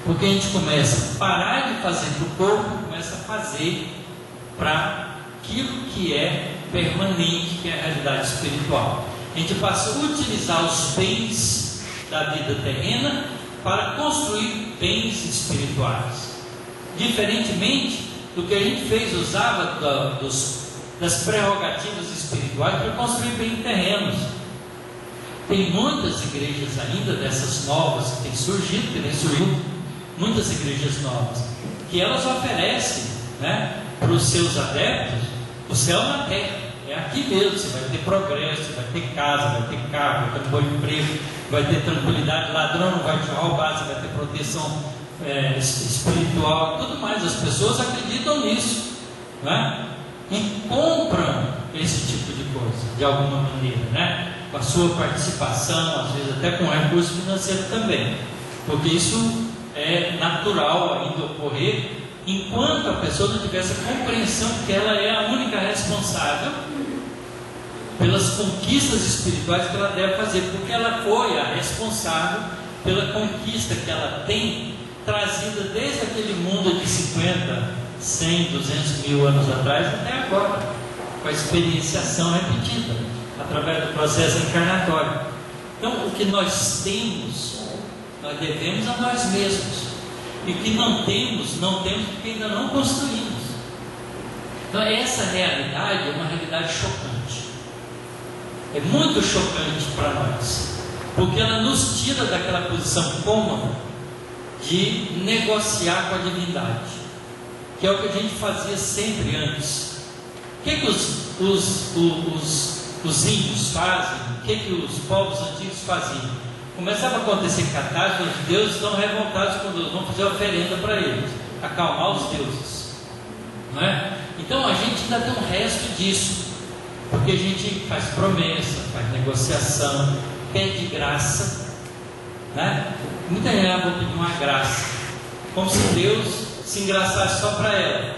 Porque a gente começa a parar de fazer para o corpo, começa a fazer para aquilo que é permanente, que é a realidade espiritual. A gente passa a utilizar os bens da vida terrena para construir bens espirituais, diferentemente do que a gente usava das prerrogativas espirituais para construir bens terrenos. Tem muitas igrejas ainda dessas novas que têm surgido, muitas igrejas novas, que elas oferecem, né, para os seus adeptos o céu na terra. É aqui mesmo, você vai ter progresso, você vai ter casa, vai ter carro, vai ter um bom emprego, vai ter tranquilidade, ladrão não vai te roubar, você vai ter proteção espiritual, tudo mais. As pessoas acreditam nisso, né? E compram esse tipo de coisa, de alguma maneira, né? Com a sua participação, às vezes até com recurso financeiro também, porque isso é natural ainda ocorrer, enquanto a pessoa não tiver essa compreensão que ela é a única responsável pelas conquistas espirituais que ela deve fazer, porque ela foi a responsável pela conquista que ela tem trazida desde aquele mundo de 50, 100, 200 mil anos atrás até agora, com a experienciação repetida através do processo encarnatório. Então, o que nós temos, nós devemos a nós mesmos, e o que não temos porque ainda não construímos. Então essa realidade é uma realidade chocante, é muito chocante para nós, porque ela nos tira daquela posição cômoda de negociar com a divindade, que é o que a gente fazia sempre antes. O que os índios fazem? O que os povos antigos faziam? Começava a acontecer catástrofe, os deuses estão revoltados com Deus, vão fazer oferenda para eles, acalmar os deuses, não é? Então a gente ainda tem um resto disso, porque a gente faz promessa, faz negociação, pede graça, né? Muita gente vai pedir uma graça, como se Deus se engraçasse só para ela,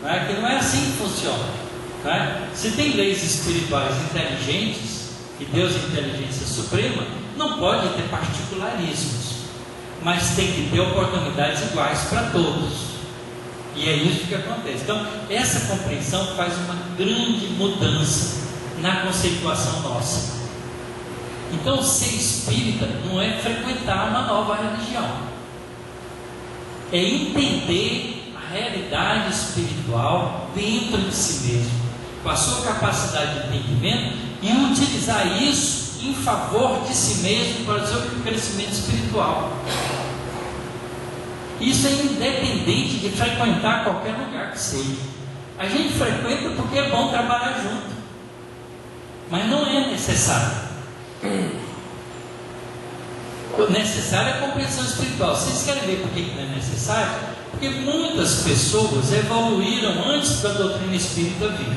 não é? Que não é assim que funciona, não é? Se tem leis espirituais inteligentes, e Deus é inteligência suprema, não pode ter particularismos, mas tem que ter oportunidades iguais para todos, e é isso que acontece. Então essa compreensão faz uma grande mudança na conceituação nossa. Então ser espírita não é frequentar uma nova religião, é entender a realidade espiritual dentro de si mesmo, com a sua capacidade de entendimento, e utilizar isso em favor de si mesmo para o seu crescimento espiritual. Isso é independente de frequentar qualquer lugar que seja. A gente frequenta porque é bom trabalhar junto, mas não é necessário. Necessário é a compreensão espiritual. Vocês querem ver por que não é necessário? Porque muitas pessoas evoluíram antes da doutrina espírita vir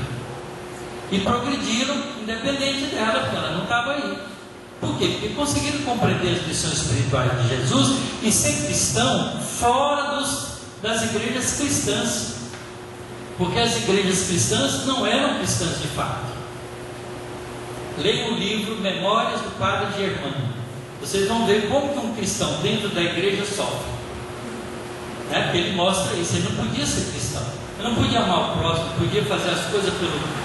e progrediram independente dela, porque ela não estava aí. Por quê? Porque conseguiram compreender as lições espirituais de Jesus e ser cristão fora das igrejas cristãs, porque as igrejas cristãs não eram cristãs de fato. Leiam o livro Memórias do Padre Germano. Vocês vão ver como que um cristão dentro da igreja sofre, porque ele mostra isso. Ele não podia ser cristão, ele não podia amar o próximo, não podia fazer as coisas pelo,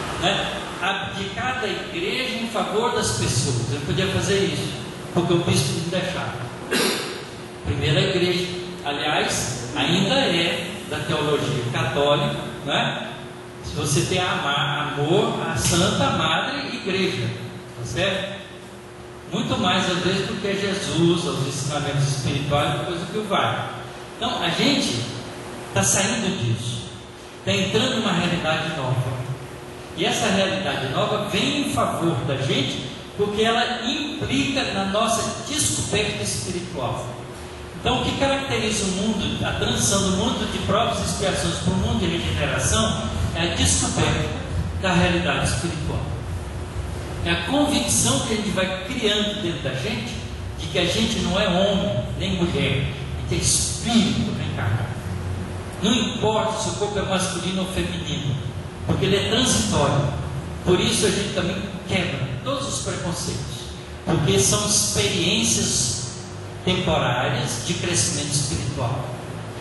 abdicar da igreja em favor das pessoas. Ele podia fazer isso porque o bispo não deixava. Primeira igreja, aliás, ainda é da teologia católica, se você tem amor à Santa Madre Igreja, tá certo? Muito mais às vezes do que Jesus, aos ensinamentos espirituais, coisa que o vale. Então a gente está saindo disso, está entrando numa realidade nova, e essa realidade nova vem em favor da gente, porque ela implica na nossa descoberta espiritual. Então o que caracteriza o mundo, a transição do mundo de provas e expiações para o mundo de regeneração, é a descoberta da realidade espiritual. É a convicção que a gente vai criando dentro da gente de que a gente não é homem nem mulher, a gente é espírito reencarnado. Não importa se o corpo é masculino ou feminino, porque ele é transitório. Por isso a gente também quebra todos os preconceitos, porque são experiências temporárias de crescimento espiritual,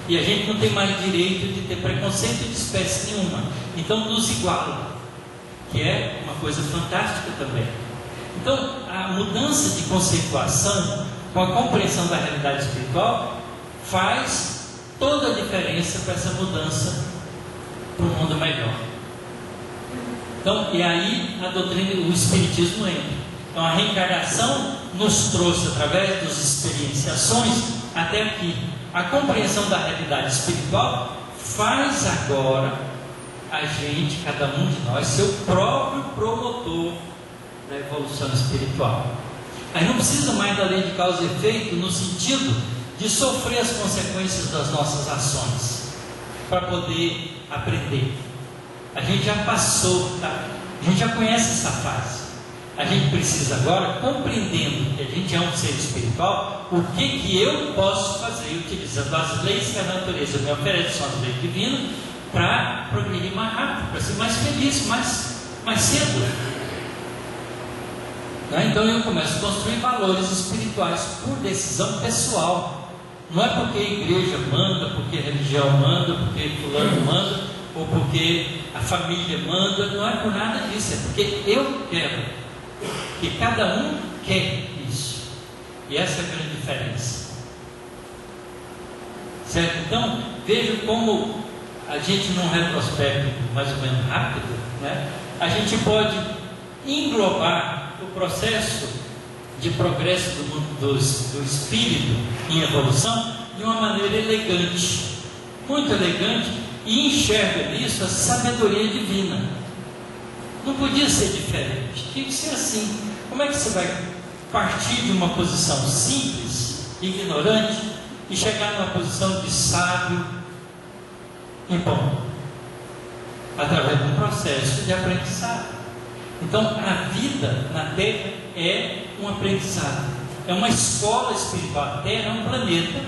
e a gente não tem mais direito de ter preconceito de espécie nenhuma. Então nos iguala, que é uma coisa fantástica também. Então a mudança de conceituação com a compreensão da realidade espiritual faz toda a diferença para essa mudança para um mundo melhor. Então, e aí a doutrina, o espiritismo entra. Então a reencarnação nos trouxe, através das experienciações, até aqui. A compreensão da realidade espiritual faz agora a gente, cada um de nós, ser o próprio promotor da evolução espiritual. A gente não precisa mais da lei de causa e efeito no sentido de sofrer as consequências das nossas ações para poder aprender. A gente já passou, a gente já conhece essa fase. A gente precisa agora, compreendendo que a gente é um ser espiritual, o que eu posso fazer utilizando as leis que a natureza me oferece, são as leis divinas, para progredir mais rápido, para ser mais feliz, mais cedo. Então eu começo a construir valores espirituais por decisão pessoal. Não é porque a igreja manda, porque a religião manda, porque fulano manda, ou porque a família manda. Não é por nada disso, é porque eu quero, que cada um quer isso. E essa é a grande diferença, certo? Então veja como a gente, num retrospecto mais ou menos rápido, a gente pode englobar o processo de progresso do espírito em evolução de uma maneira elegante, muito elegante, e enxerga nisso a sabedoria divina. Não podia ser diferente, tinha que ser assim. Como é que você vai partir de uma posição simples, ignorante, e chegar numa posição de sábio e bom? Através de um processo de aprendizado. Então a vida na Terra é um aprendizado, é uma escola espiritual. A Terra é um planeta,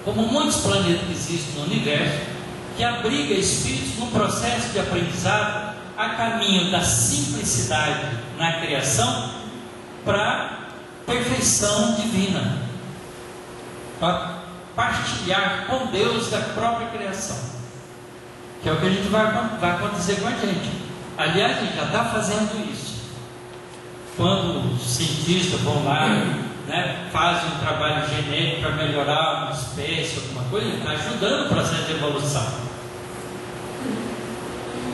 como muitos planetas que existem no universo, que abriga espíritos num processo de aprendizado a caminho da simplicidade na criação para a perfeição divina, para partilhar com Deus da própria criação, que é o que a gente vai acontecer com a gente. Aliás, a gente já está fazendo isso. Quando os cientistas vão lá né, faz um trabalho genético para melhorar uma espécie, alguma coisa, ele está ajudando o processo de evolução,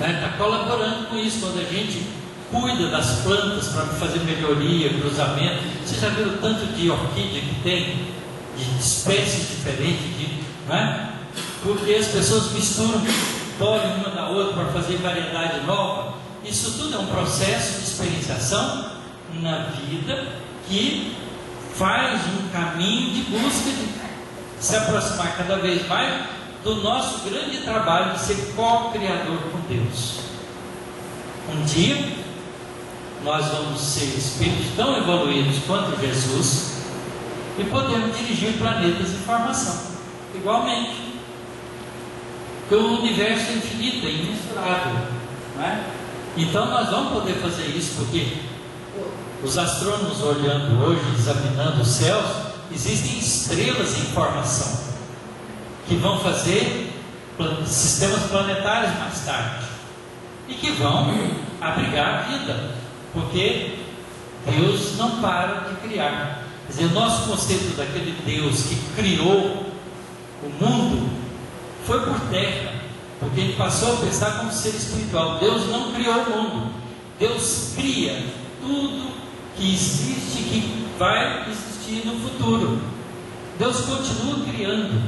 né, está colaborando com isso. Quando a gente cuida das plantas para fazer melhoria, cruzamento, você já viu o tanto de orquídea que tem, de espécies diferentes, né? Porque as pessoas misturam pólen uma da outra para fazer variedade nova. Isso tudo é um processo de experienciação na vida que faz um caminho de busca de se aproximar cada vez mais do nosso grande trabalho de ser co-criador com Deus. Um dia nós vamos ser espíritos tão evoluídos quanto Jesus e podemos dirigir planetas em formação, igualmente, porque o universo é infinito, é imensurável, não é? Então nós vamos poder fazer isso, porque os astrônomos olhando hoje, examinando os céus, existem estrelas em formação que vão fazer sistemas planetários mais tarde e que vão abrigar a vida, porque Deus não para de criar. Quer dizer, o nosso conceito daquele Deus que criou o mundo foi por terra, porque ele passou a pensar como ser espiritual. Deus não criou o mundo, Deus cria tudo que existe, que vai existir no futuro. Deus continua criando.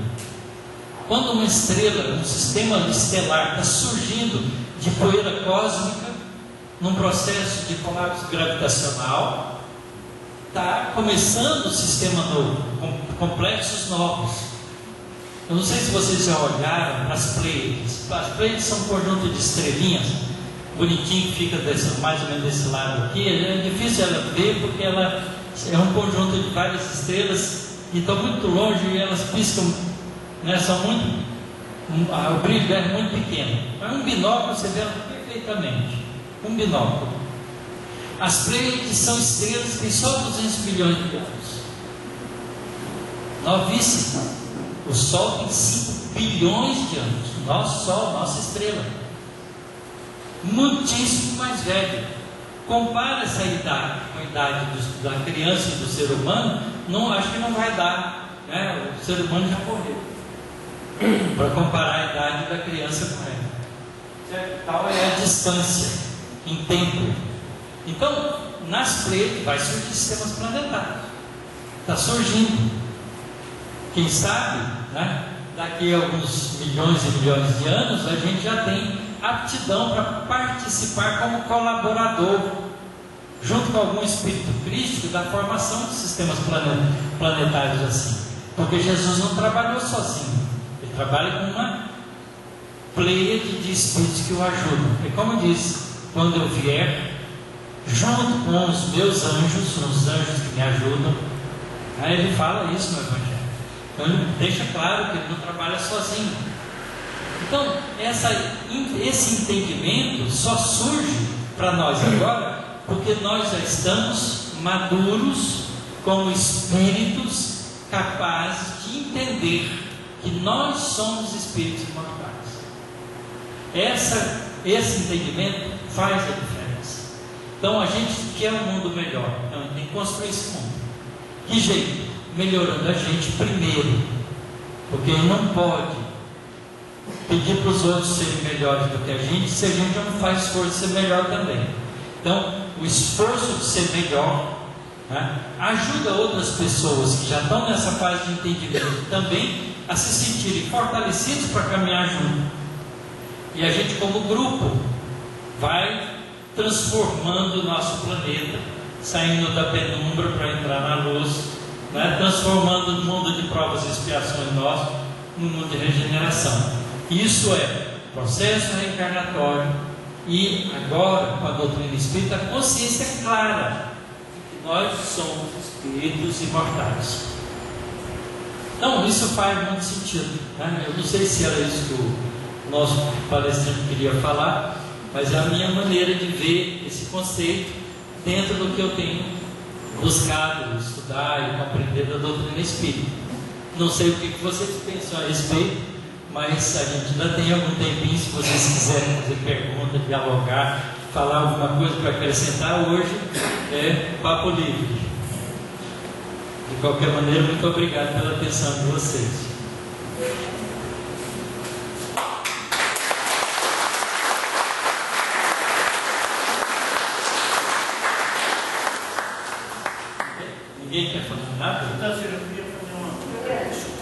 Quando uma estrela, um sistema estelar está surgindo de poeira cósmica, num processo de colapso gravitacional, está começando um sistema novo, com complexos novos. Eu não sei se vocês já olharam para as Pleiades. As Pleiades são um conjunto de estrelinhas, bonitinho, que fica mais ou menos desse lado aqui. É difícil ela ver, porque ela é um conjunto de várias estrelas e estão muito longe e elas piscam, né, são muito, o brilho dela é muito pequeno. Mas um binóculo você vê ela perfeitamente. Um binóculo. As Pleiades são estrelas que têm só 200 milhões de anos. Novíssima. O Sol tem 5 bilhões de anos. Nosso Sol, nossa estrela, muitíssimo mais velho. Compara essa idade com a idade da criança e do ser humano, não, acho que não vai dar, né? O ser humano já morreu para comparar a idade da criança com ela, certo? Tal é a distância em tempo. Então, nas Pleiades vai surgir sistemas planetários. Está surgindo. Quem sabe, né, daqui a alguns milhões e milhões de anos, a gente já tem aptidão para participar como colaborador, junto com algum espírito crístico, da formação de sistemas planetários assim. Porque Jesus não trabalhou sozinho, ele trabalha com uma pleiade de espíritos que o ajudam. E como eu disse, quando eu vier, junto com os meus anjos, os anjos que me ajudam, aí ele fala isso no Evangelho. Então ele deixa claro que ele não trabalha sozinho. Então esse entendimento só surge para nós agora, porque nós já estamos maduros como espíritos capazes de entender que nós somos espíritos imortais. Esse entendimento faz a diferença. Então a gente quer um mundo melhor, então a gente tem que construir esse mundo. Que jeito? Melhorando a gente primeiro, porque não pode pedir para os outros serem melhores do que a gente se a gente não faz esforço de ser melhor também. Então o esforço de ser melhor, né, ajuda outras pessoas que já estão nessa fase de entendimento também a se sentirem fortalecidos para caminhar junto. E a gente como grupo vai transformando o nosso planeta, saindo da penumbra para entrar na luz, né? Transformando o mundo de provas e expiações nosso num mundo de regeneração. Isso é processo reencarnatório. E agora, com a doutrina espírita, a consciência é clara de que nós somos espíritos imortais. Então isso faz muito sentido, né? Eu não sei se era isso que o nosso palestrante queria falar, mas é a minha maneira de ver esse conceito dentro do que eu tenho buscado estudar e compreender da doutrina espírita. Não sei o que vocês pensam a respeito, mas a gente ainda tem algum tempinho. Se vocês quiserem fazer pergunta, dialogar, falar alguma coisa para acrescentar, hoje é papo livre. De qualquer maneira, muito obrigado pela atenção de vocês. Ninguém quer falar nada?
Então, eu queria fazer uma pergunta.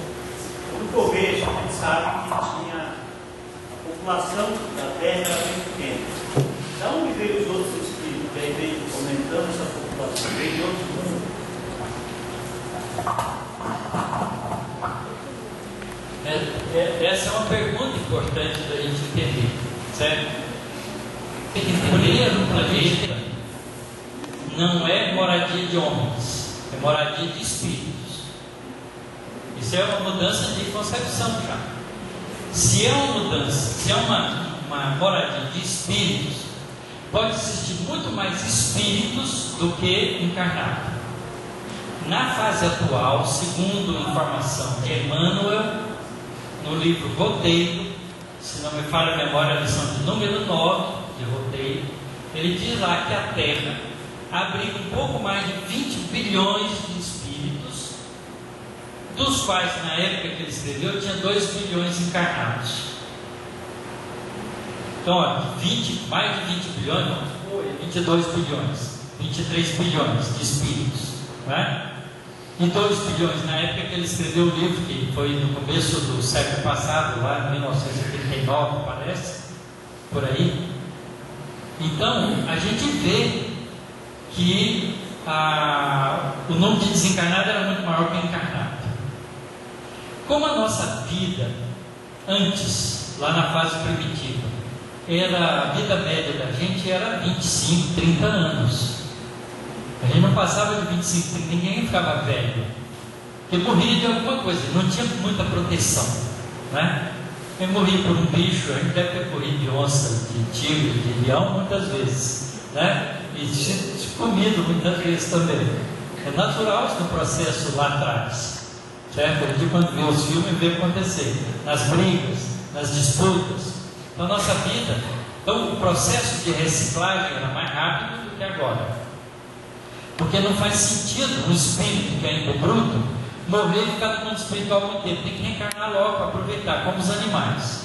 No começo, a gente sabe que tinha a população da Terra era muito pequena. Da onde veio os outros espíritos? Que aí veio aumentando essa população, veio de outros mundos.
Essa é uma pergunta importante da gente entender, certo? Primeiro, o planeta não é moradia de homens, é moradia de espíritos. Isso é uma mudança de concepção já. Se é uma mudança, se é uma moradia de espíritos, pode existir muito mais espíritos do que encarnados. Na fase atual, segundo informação de Emmanuel, no livro Roteiro, se não me falha a memória, a lição de número 9 de Roteiro, ele diz lá que a Terra abriga um pouco mais de 20 bilhões de espíritos, dos quais, na época que ele escreveu, tinha 2 bilhões encarnados. Então, ó, mais de 20 bilhões, não, foi 22 bilhões, 23 bilhões de espíritos, não é? E 2 bilhões na época que ele escreveu o livro, que foi no começo do século passado, lá em 1989, parece, por aí. Então, a gente vê que o número de desencarnado era muito maior que o encarnado. Como a nossa vida, antes, lá na fase primitiva, a vida média da gente era 25, 30 anos. A gente não passava de 25, 30, ninguém ficava velho. Porque morria de alguma coisa, não tinha muita proteção, né? Eu morria por um bicho, a gente deve ter morrido de onça, de tigre, de leão muitas vezes, né? E de comido muitas vezes também. É natural esse processo lá atrás, certo? A gente, quando vê os filmes, vê acontecer nas brigas, nas disputas. Então, nossa vida, então o processo de reciclagem era mais rápido do que agora. Porque não faz sentido um espírito que ainda é bruto morrer e ficar no mundo espiritual muito tempo. Tem que reencarnar logo para aproveitar, como os animais,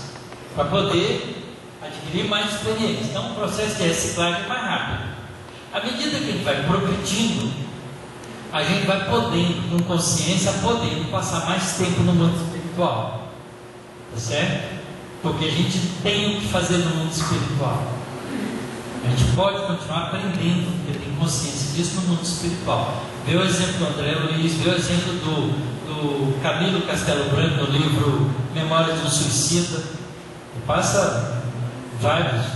para poder adquirir mais experiência. Então o processo de reciclagem é mais rápido. À medida que a gente vai progredindo, a gente vai podendo, com consciência, podendo passar mais tempo no mundo espiritual. Tá certo? Porque a gente tem o que fazer no mundo espiritual. A gente pode continuar aprendendo, porque tem consciência disso no mundo espiritual. Vê o exemplo do André Luiz, vê o exemplo do Camilo Castelo Branco no livro Memórias de um Suicida. Ele passa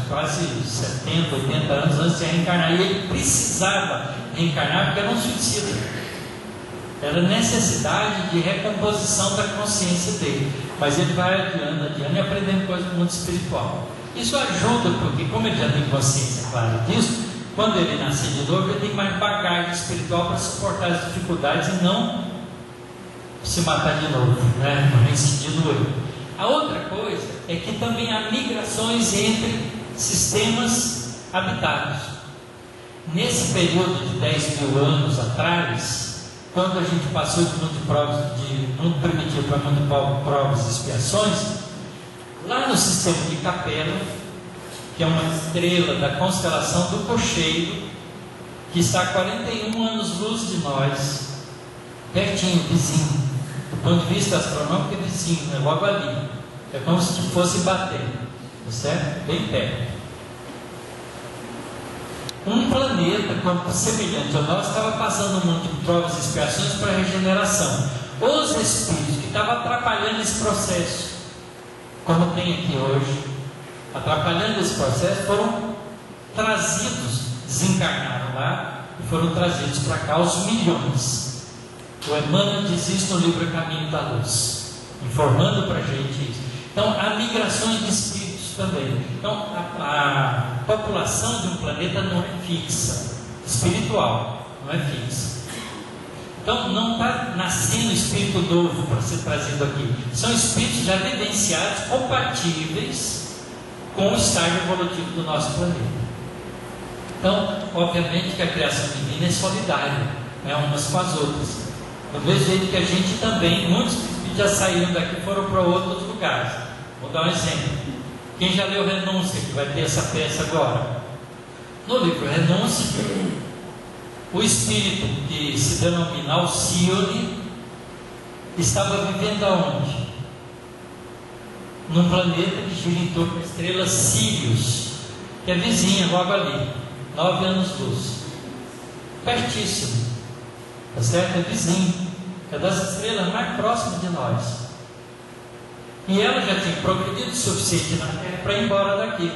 quase 70, 80 anos antes de reencarnar. E ele precisava reencarnar porque era um suicida. Era necessidade de recomposição da consciência dele. Mas ele vai adiando e aprendendo coisas do mundo espiritual. Isso ajuda, porque como ele já tem consciência clara disso, quando ele nasce de novo, ele tem mais bagagem espiritual para suportar as dificuldades e não se matar de novo, né? Não reincidir no erro. A outra coisa é que também há migrações entre sistemas habitados. Nesse período de 10 mil anos atrás, quando a gente passou de mundo primitivo para mundo de provas e expiações, lá no sistema de Capela, que é uma estrela da constelação do Cocheiro, que está a 41 anos-luz de nós, pertinho, vizinho. Do ponto de vista astronômico, é vizinho, é logo ali. É como se fosse bater, tá certo? Bem perto. Um planeta semelhante ao nosso estava passando um monte de provas e expiações para regeneração. Os espíritos que estavam atrapalhando esse processo, como tem aqui hoje, atrapalhando esse processo, foram trazidos, desencarnaram lá e foram trazidos para cá aos milhões. O Emmanuel diz isso no livro Caminho da Luz, informando para a gente isso. Então, há migrações de espíritos também. Então, a população de um planeta não é fixa, espiritual, não é fixa. Então, não está nascendo espírito novo para ser trazido aqui. São espíritos já vivenciados, compatíveis com o estágio evolutivo do nosso planeta. Então, obviamente que a criação divina é solidária, né, umas com as outras. Do mesmo jeito que a gente também, muitos espíritos já saíram daqui e foram para outros lugares. Vou dar um exemplo. Quem já leu Renúncia, que vai ter essa peça agora? No livro Renúncia, o espírito que se denomina Alcione estava vivendo aonde? Num planeta que gira em torno da estrela Sirius, que é vizinha, logo ali, 9 anos-luz, pertíssimo, tá certo? É vizinho, é das estrelas mais próximas de nós. E ela já tinha progredido o suficiente na Terra para ir embora daqui.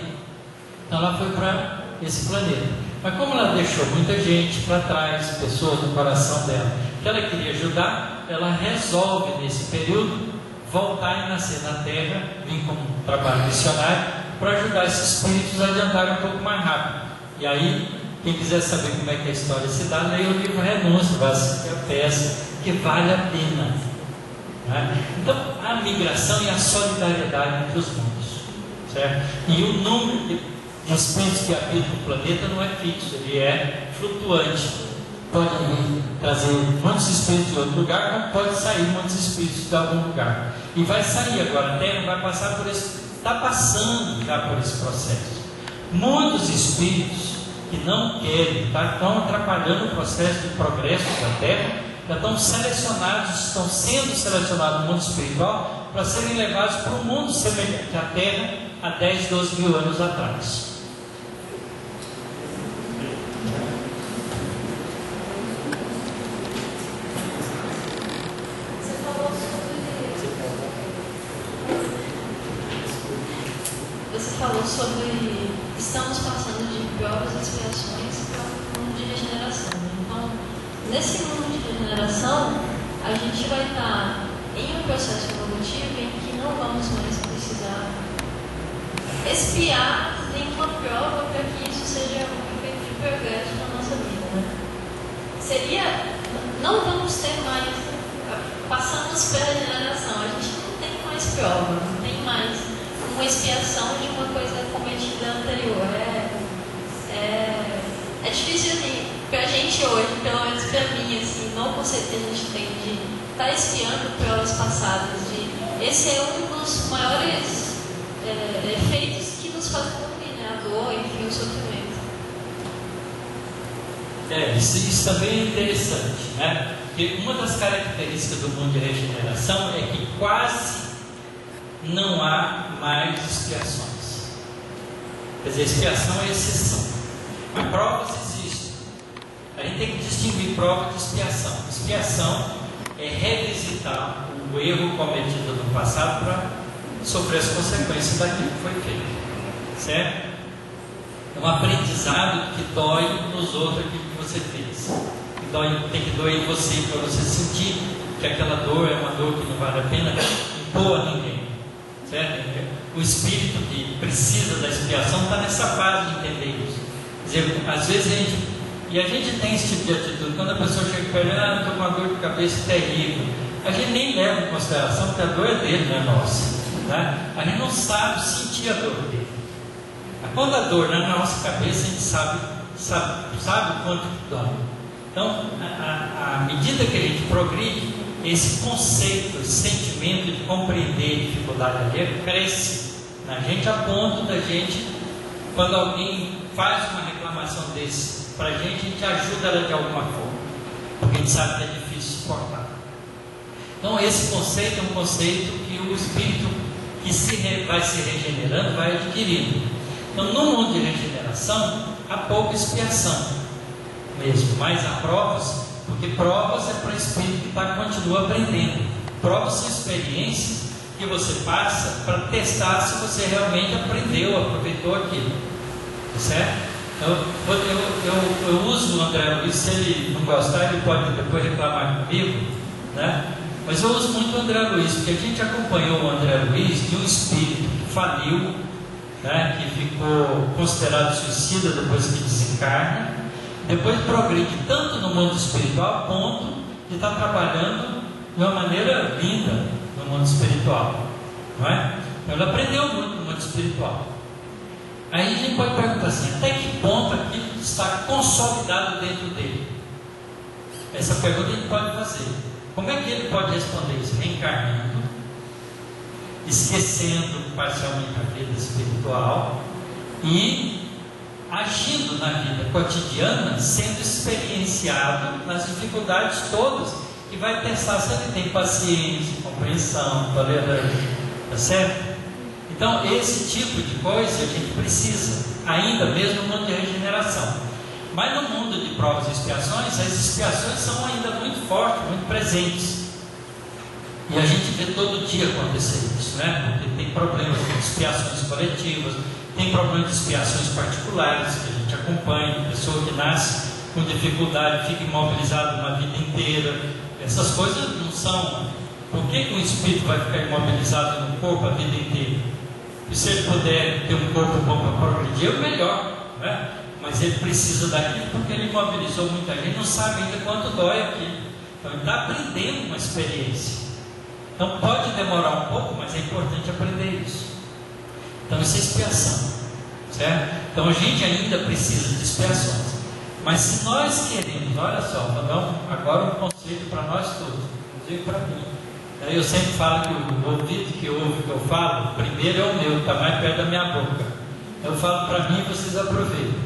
Então ela foi para esse planeta. Mas como ela deixou muita gente para trás, pessoas no coração dela, que ela queria ajudar, ela resolve nesse período voltar e nascer na Terra, vir como trabalho missionário, para ajudar esses espíritos a adiantarem um pouco mais rápido. E aí, quem quiser saber como é que a história se dá, leia o livro Renúncia, vai assistir a peça, que vale a pena. Então, a migração e a solidariedade entre os mundos, certo? E o número de espíritos que habitam o planeta não é fixo, ele é flutuante. Pode trazer muitos espíritos de outro lugar, como pode sair muitos espíritos de algum lugar. E vai sair agora, a Terra vai passar por esse, está passando já por esse processo. Muitos espíritos que não querem, estão atrapalhando o processo de progresso da Terra, já estão selecionados, estão sendo selecionados no mundo espiritual para serem levados para um mundo semelhante à Terra há 10, 12 mil anos atrás.
Você falou sobre estamos passando de provas e expiações para um mundo de regeneração. Então, nesse mundo de regeneração, a gente vai estar em um processo evolutivo em que não vamos mais precisar expiar nenhuma prova para que isso seja um efeito de progresso na nossa vida, né? Não vamos ter mais, passamos pela regeneração, a gente não tem mais prova, não tem mais uma expiação de uma coisa cometida anterior. É difícil assim, pra gente hoje, pelo menos pra mim, assim, no conceito que a gente tem de estar expiando provas passadas, esse é um dos maiores efeitos que nos fazem cumprir, né? A dor, enfim, o sofrimento.
Isso também é interessante, né? Porque uma das características do mundo de regeneração é que quase não há mais expiações. Quer dizer, expiação é exceção. Mas provas existem. A gente tem que distinguir prova de expiação. Expiação é revisitar o erro cometido no passado para sofrer as consequências daquilo que foi feito. Certo? É um aprendizado que dói nos outros aquilo que você fez. Tem que doer em você para você sentir que aquela dor é uma dor que não vale a pena impor a ninguém. Certo? O espírito que precisa da expiação está nessa fase de entender isso. Quer dizer, às vezes a gente tem esse tipo de atitude. Quando a pessoa chega para ele, estou com uma dor de cabeça terrível, a gente nem leva em consideração que a dor é dele, não é nossa. Né? A gente não sabe sentir a dor dele. Quando a dor na nossa cabeça, a gente sabe o quanto que dói. Então, à medida que a gente progride, esse conceito, esse sentimento de compreender a dificuldade alheia cresce na gente, a ponto da gente, quando alguém faz uma reclamação desse para a gente ajuda ela de alguma forma, porque a gente sabe que é difícil suportar. Então esse conceito é um conceito que o espírito que vai se regenerando vai adquirindo. Então no mundo de regeneração há pouca expiação mesmo, mas há provas, porque provas é para o espírito que continua aprendendo. Provas são experiências que você passa para testar se você realmente aprendeu, aproveitou aquilo, certo? Eu uso o André Luiz, se ele não gostar, ele pode depois reclamar comigo, né? Mas eu uso muito o André Luiz, porque a gente acompanhou o André Luiz de um espírito que faliu, né? Que ficou considerado suicida depois que desencarna, depois progride tanto no mundo espiritual, a ponto de estar trabalhando de uma maneira linda no mundo espiritual, não é? Então, ele aprendeu muito no mundo espiritual. Aí a gente pode perguntar assim, até que ponto aquilo está consolidado dentro dele? Essa pergunta a gente pode fazer. Como é que ele pode responder isso? Reencarnando, esquecendo parcialmente a vida espiritual e agindo na vida cotidiana, sendo experienciado nas dificuldades todas, e vai pensar se ele tem paciência, compreensão, tolerância, tá certo? Então esse tipo de coisa a gente precisa, ainda mesmo no mundo de regeneração. Mas no mundo de provas e expiações, as expiações são ainda muito fortes, muito presentes. E a gente vê todo dia acontecer isso, né? Porque tem problemas de expiações coletivas, tem problemas de expiações particulares que a gente acompanha, pessoa que nasce com dificuldade, fica imobilizada uma vida inteira. Essas coisas não são... Por que o espírito vai ficar imobilizado no corpo a vida inteira? E se ele puder ter um corpo bom para progredir, é o melhor, né? Mas ele precisa daquilo porque ele imobilizou muita gente, não sabe ainda quanto dói aquilo. Então ele está aprendendo uma experiência. Então pode demorar um pouco, mas é importante aprender isso. Então isso é expiação, certo? Então a gente ainda precisa de expiações. Mas se nós queremos, olha só, vou dar agora um conselho para nós todos, inclusive para mim. Eu sempre falo que o ouvido que ouve o que eu falo, primeiro é o meu, que está mais perto da minha boca. Eu falo para mim e vocês aproveitem.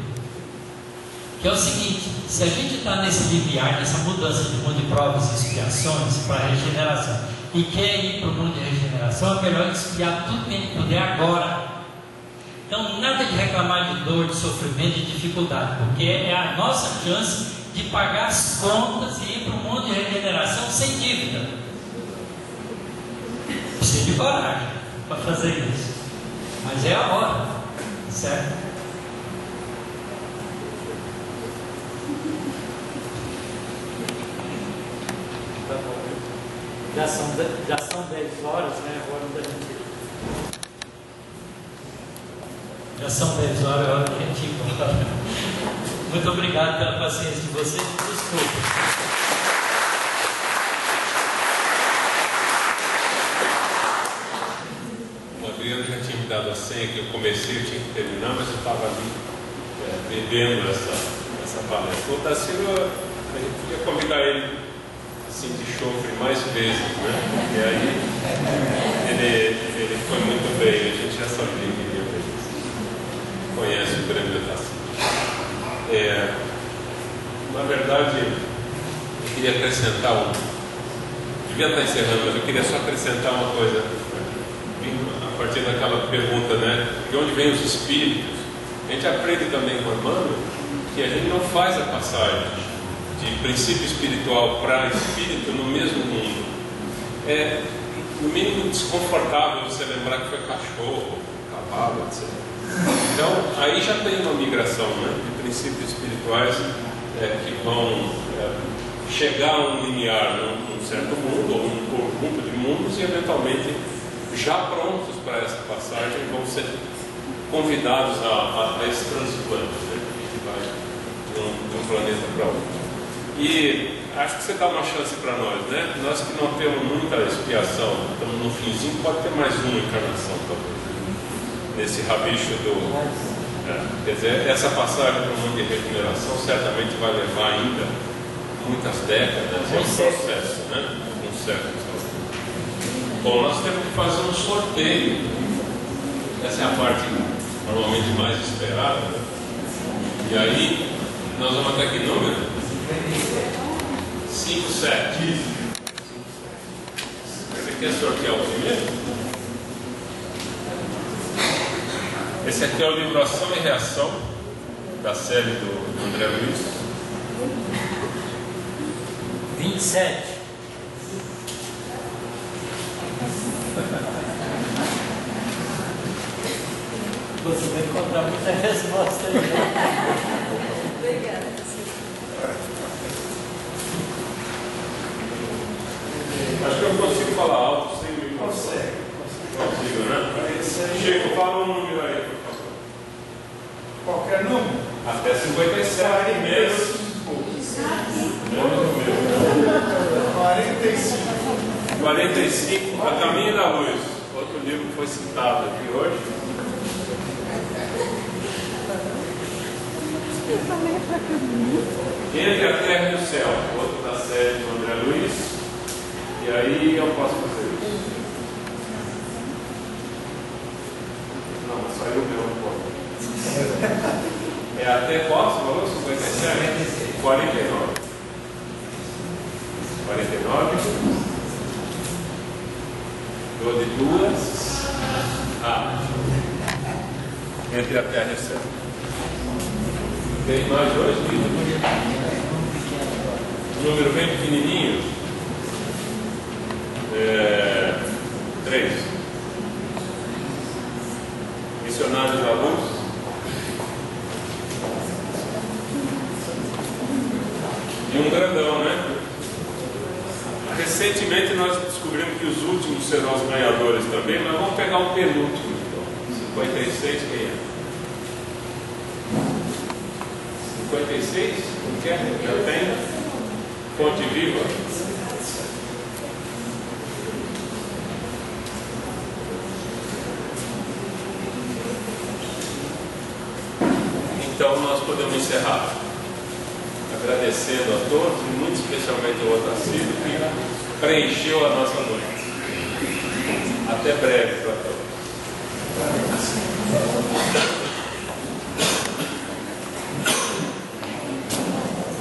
Que é o seguinte: se a gente está nesse limiar, nessa mudança de mundo de provas e expiações para a regeneração, e quer ir para o mundo de regeneração, é melhor expiar tudo que a gente puder agora. Então, nada de reclamar de dor, de sofrimento, de dificuldade, porque é a nossa chance de pagar as contas e ir para o mundo de regeneração sem dívida. Precisa de coragem para fazer isso, mas é a hora, certo?
Já são 10 horas, né? Agora da gente.
Já são 10 horas, é hora que a gente ir embora. Muito obrigado pela paciência de vocês. Desculpa.
O Adriano já tinha me dado a senha, que eu comecei, eu tinha que terminar, mas eu estava ali bebendo essa palestra. O Tassilo, a gente podia convidar ele assim de chofre mais vezes, né? E aí ele foi muito bem, a gente já sabia que iria ver isso. Conhece o grande Tassilo. Na verdade, eu queria acrescentar devia estar encerrando, mas eu queria só acrescentar uma coisa, a partir daquela pergunta, né? De onde vêm os espíritos? A gente aprende também com a Emmanuel que a gente não faz a passagem de princípio espiritual para espírito no mesmo mundo. É no mínimo desconfortável você lembrar que foi cachorro, cavalo, etc. Então aí já tem uma migração, né, de princípios espirituais que vão chegar a um limiar num certo mundo ou num conjunto de mundos e eventualmente já prontos para essa passagem vão ser convidados a esse transplante, né, que vai de um planeta para outro. E acho que você dá uma chance para nós, né? Nós que não temos muita expiação, estamos no finzinho, pode ter mais uma encarnação talvez, nesse rabicho quer dizer, essa passagem para o mundo de regeneração certamente vai levar ainda muitas décadas, é um processo, né? Um século. Bom, nós temos que fazer um sorteio. Essa é a parte normalmente mais esperada, né? E aí nós vamos até que número? 5, 7. Você quer sortear o primeiro? Esse aqui é o livro Ação e Reação, da série do André Luiz.
27. Você vai encontrar muita resposta aí.
Obrigada.
Acho que eu consigo falar alto sem me consegue. Consigo, né? Chico, fala um número aí, por favor.
Qualquer número?
Até 57 menos.
45.
45, A Caminho da Luz. Outro livro que foi citado aqui hoje. Entre a Terra e o Céu. Outro da série do André Luiz. E aí eu posso fazer isso. Não, só eu mesmo não posso. É até qual? Você falou? 57? 49. 49. Dou de duas. Entre a terra e o céu. Tem mais hoje, um número bem pequenininho. 3. Missionários da luz. E um grandão, né? Recentemente nós descobrimos que os últimos serão os ganhadores também, mas vamos pegar o penúltimo então. 56, quem é? 56? Não quer? Já tem? Fonte Viva. Então nós podemos encerrar agradecendo a todos e muito especialmente ao Otacílio que preencheu a nossa noite. Até breve para todos.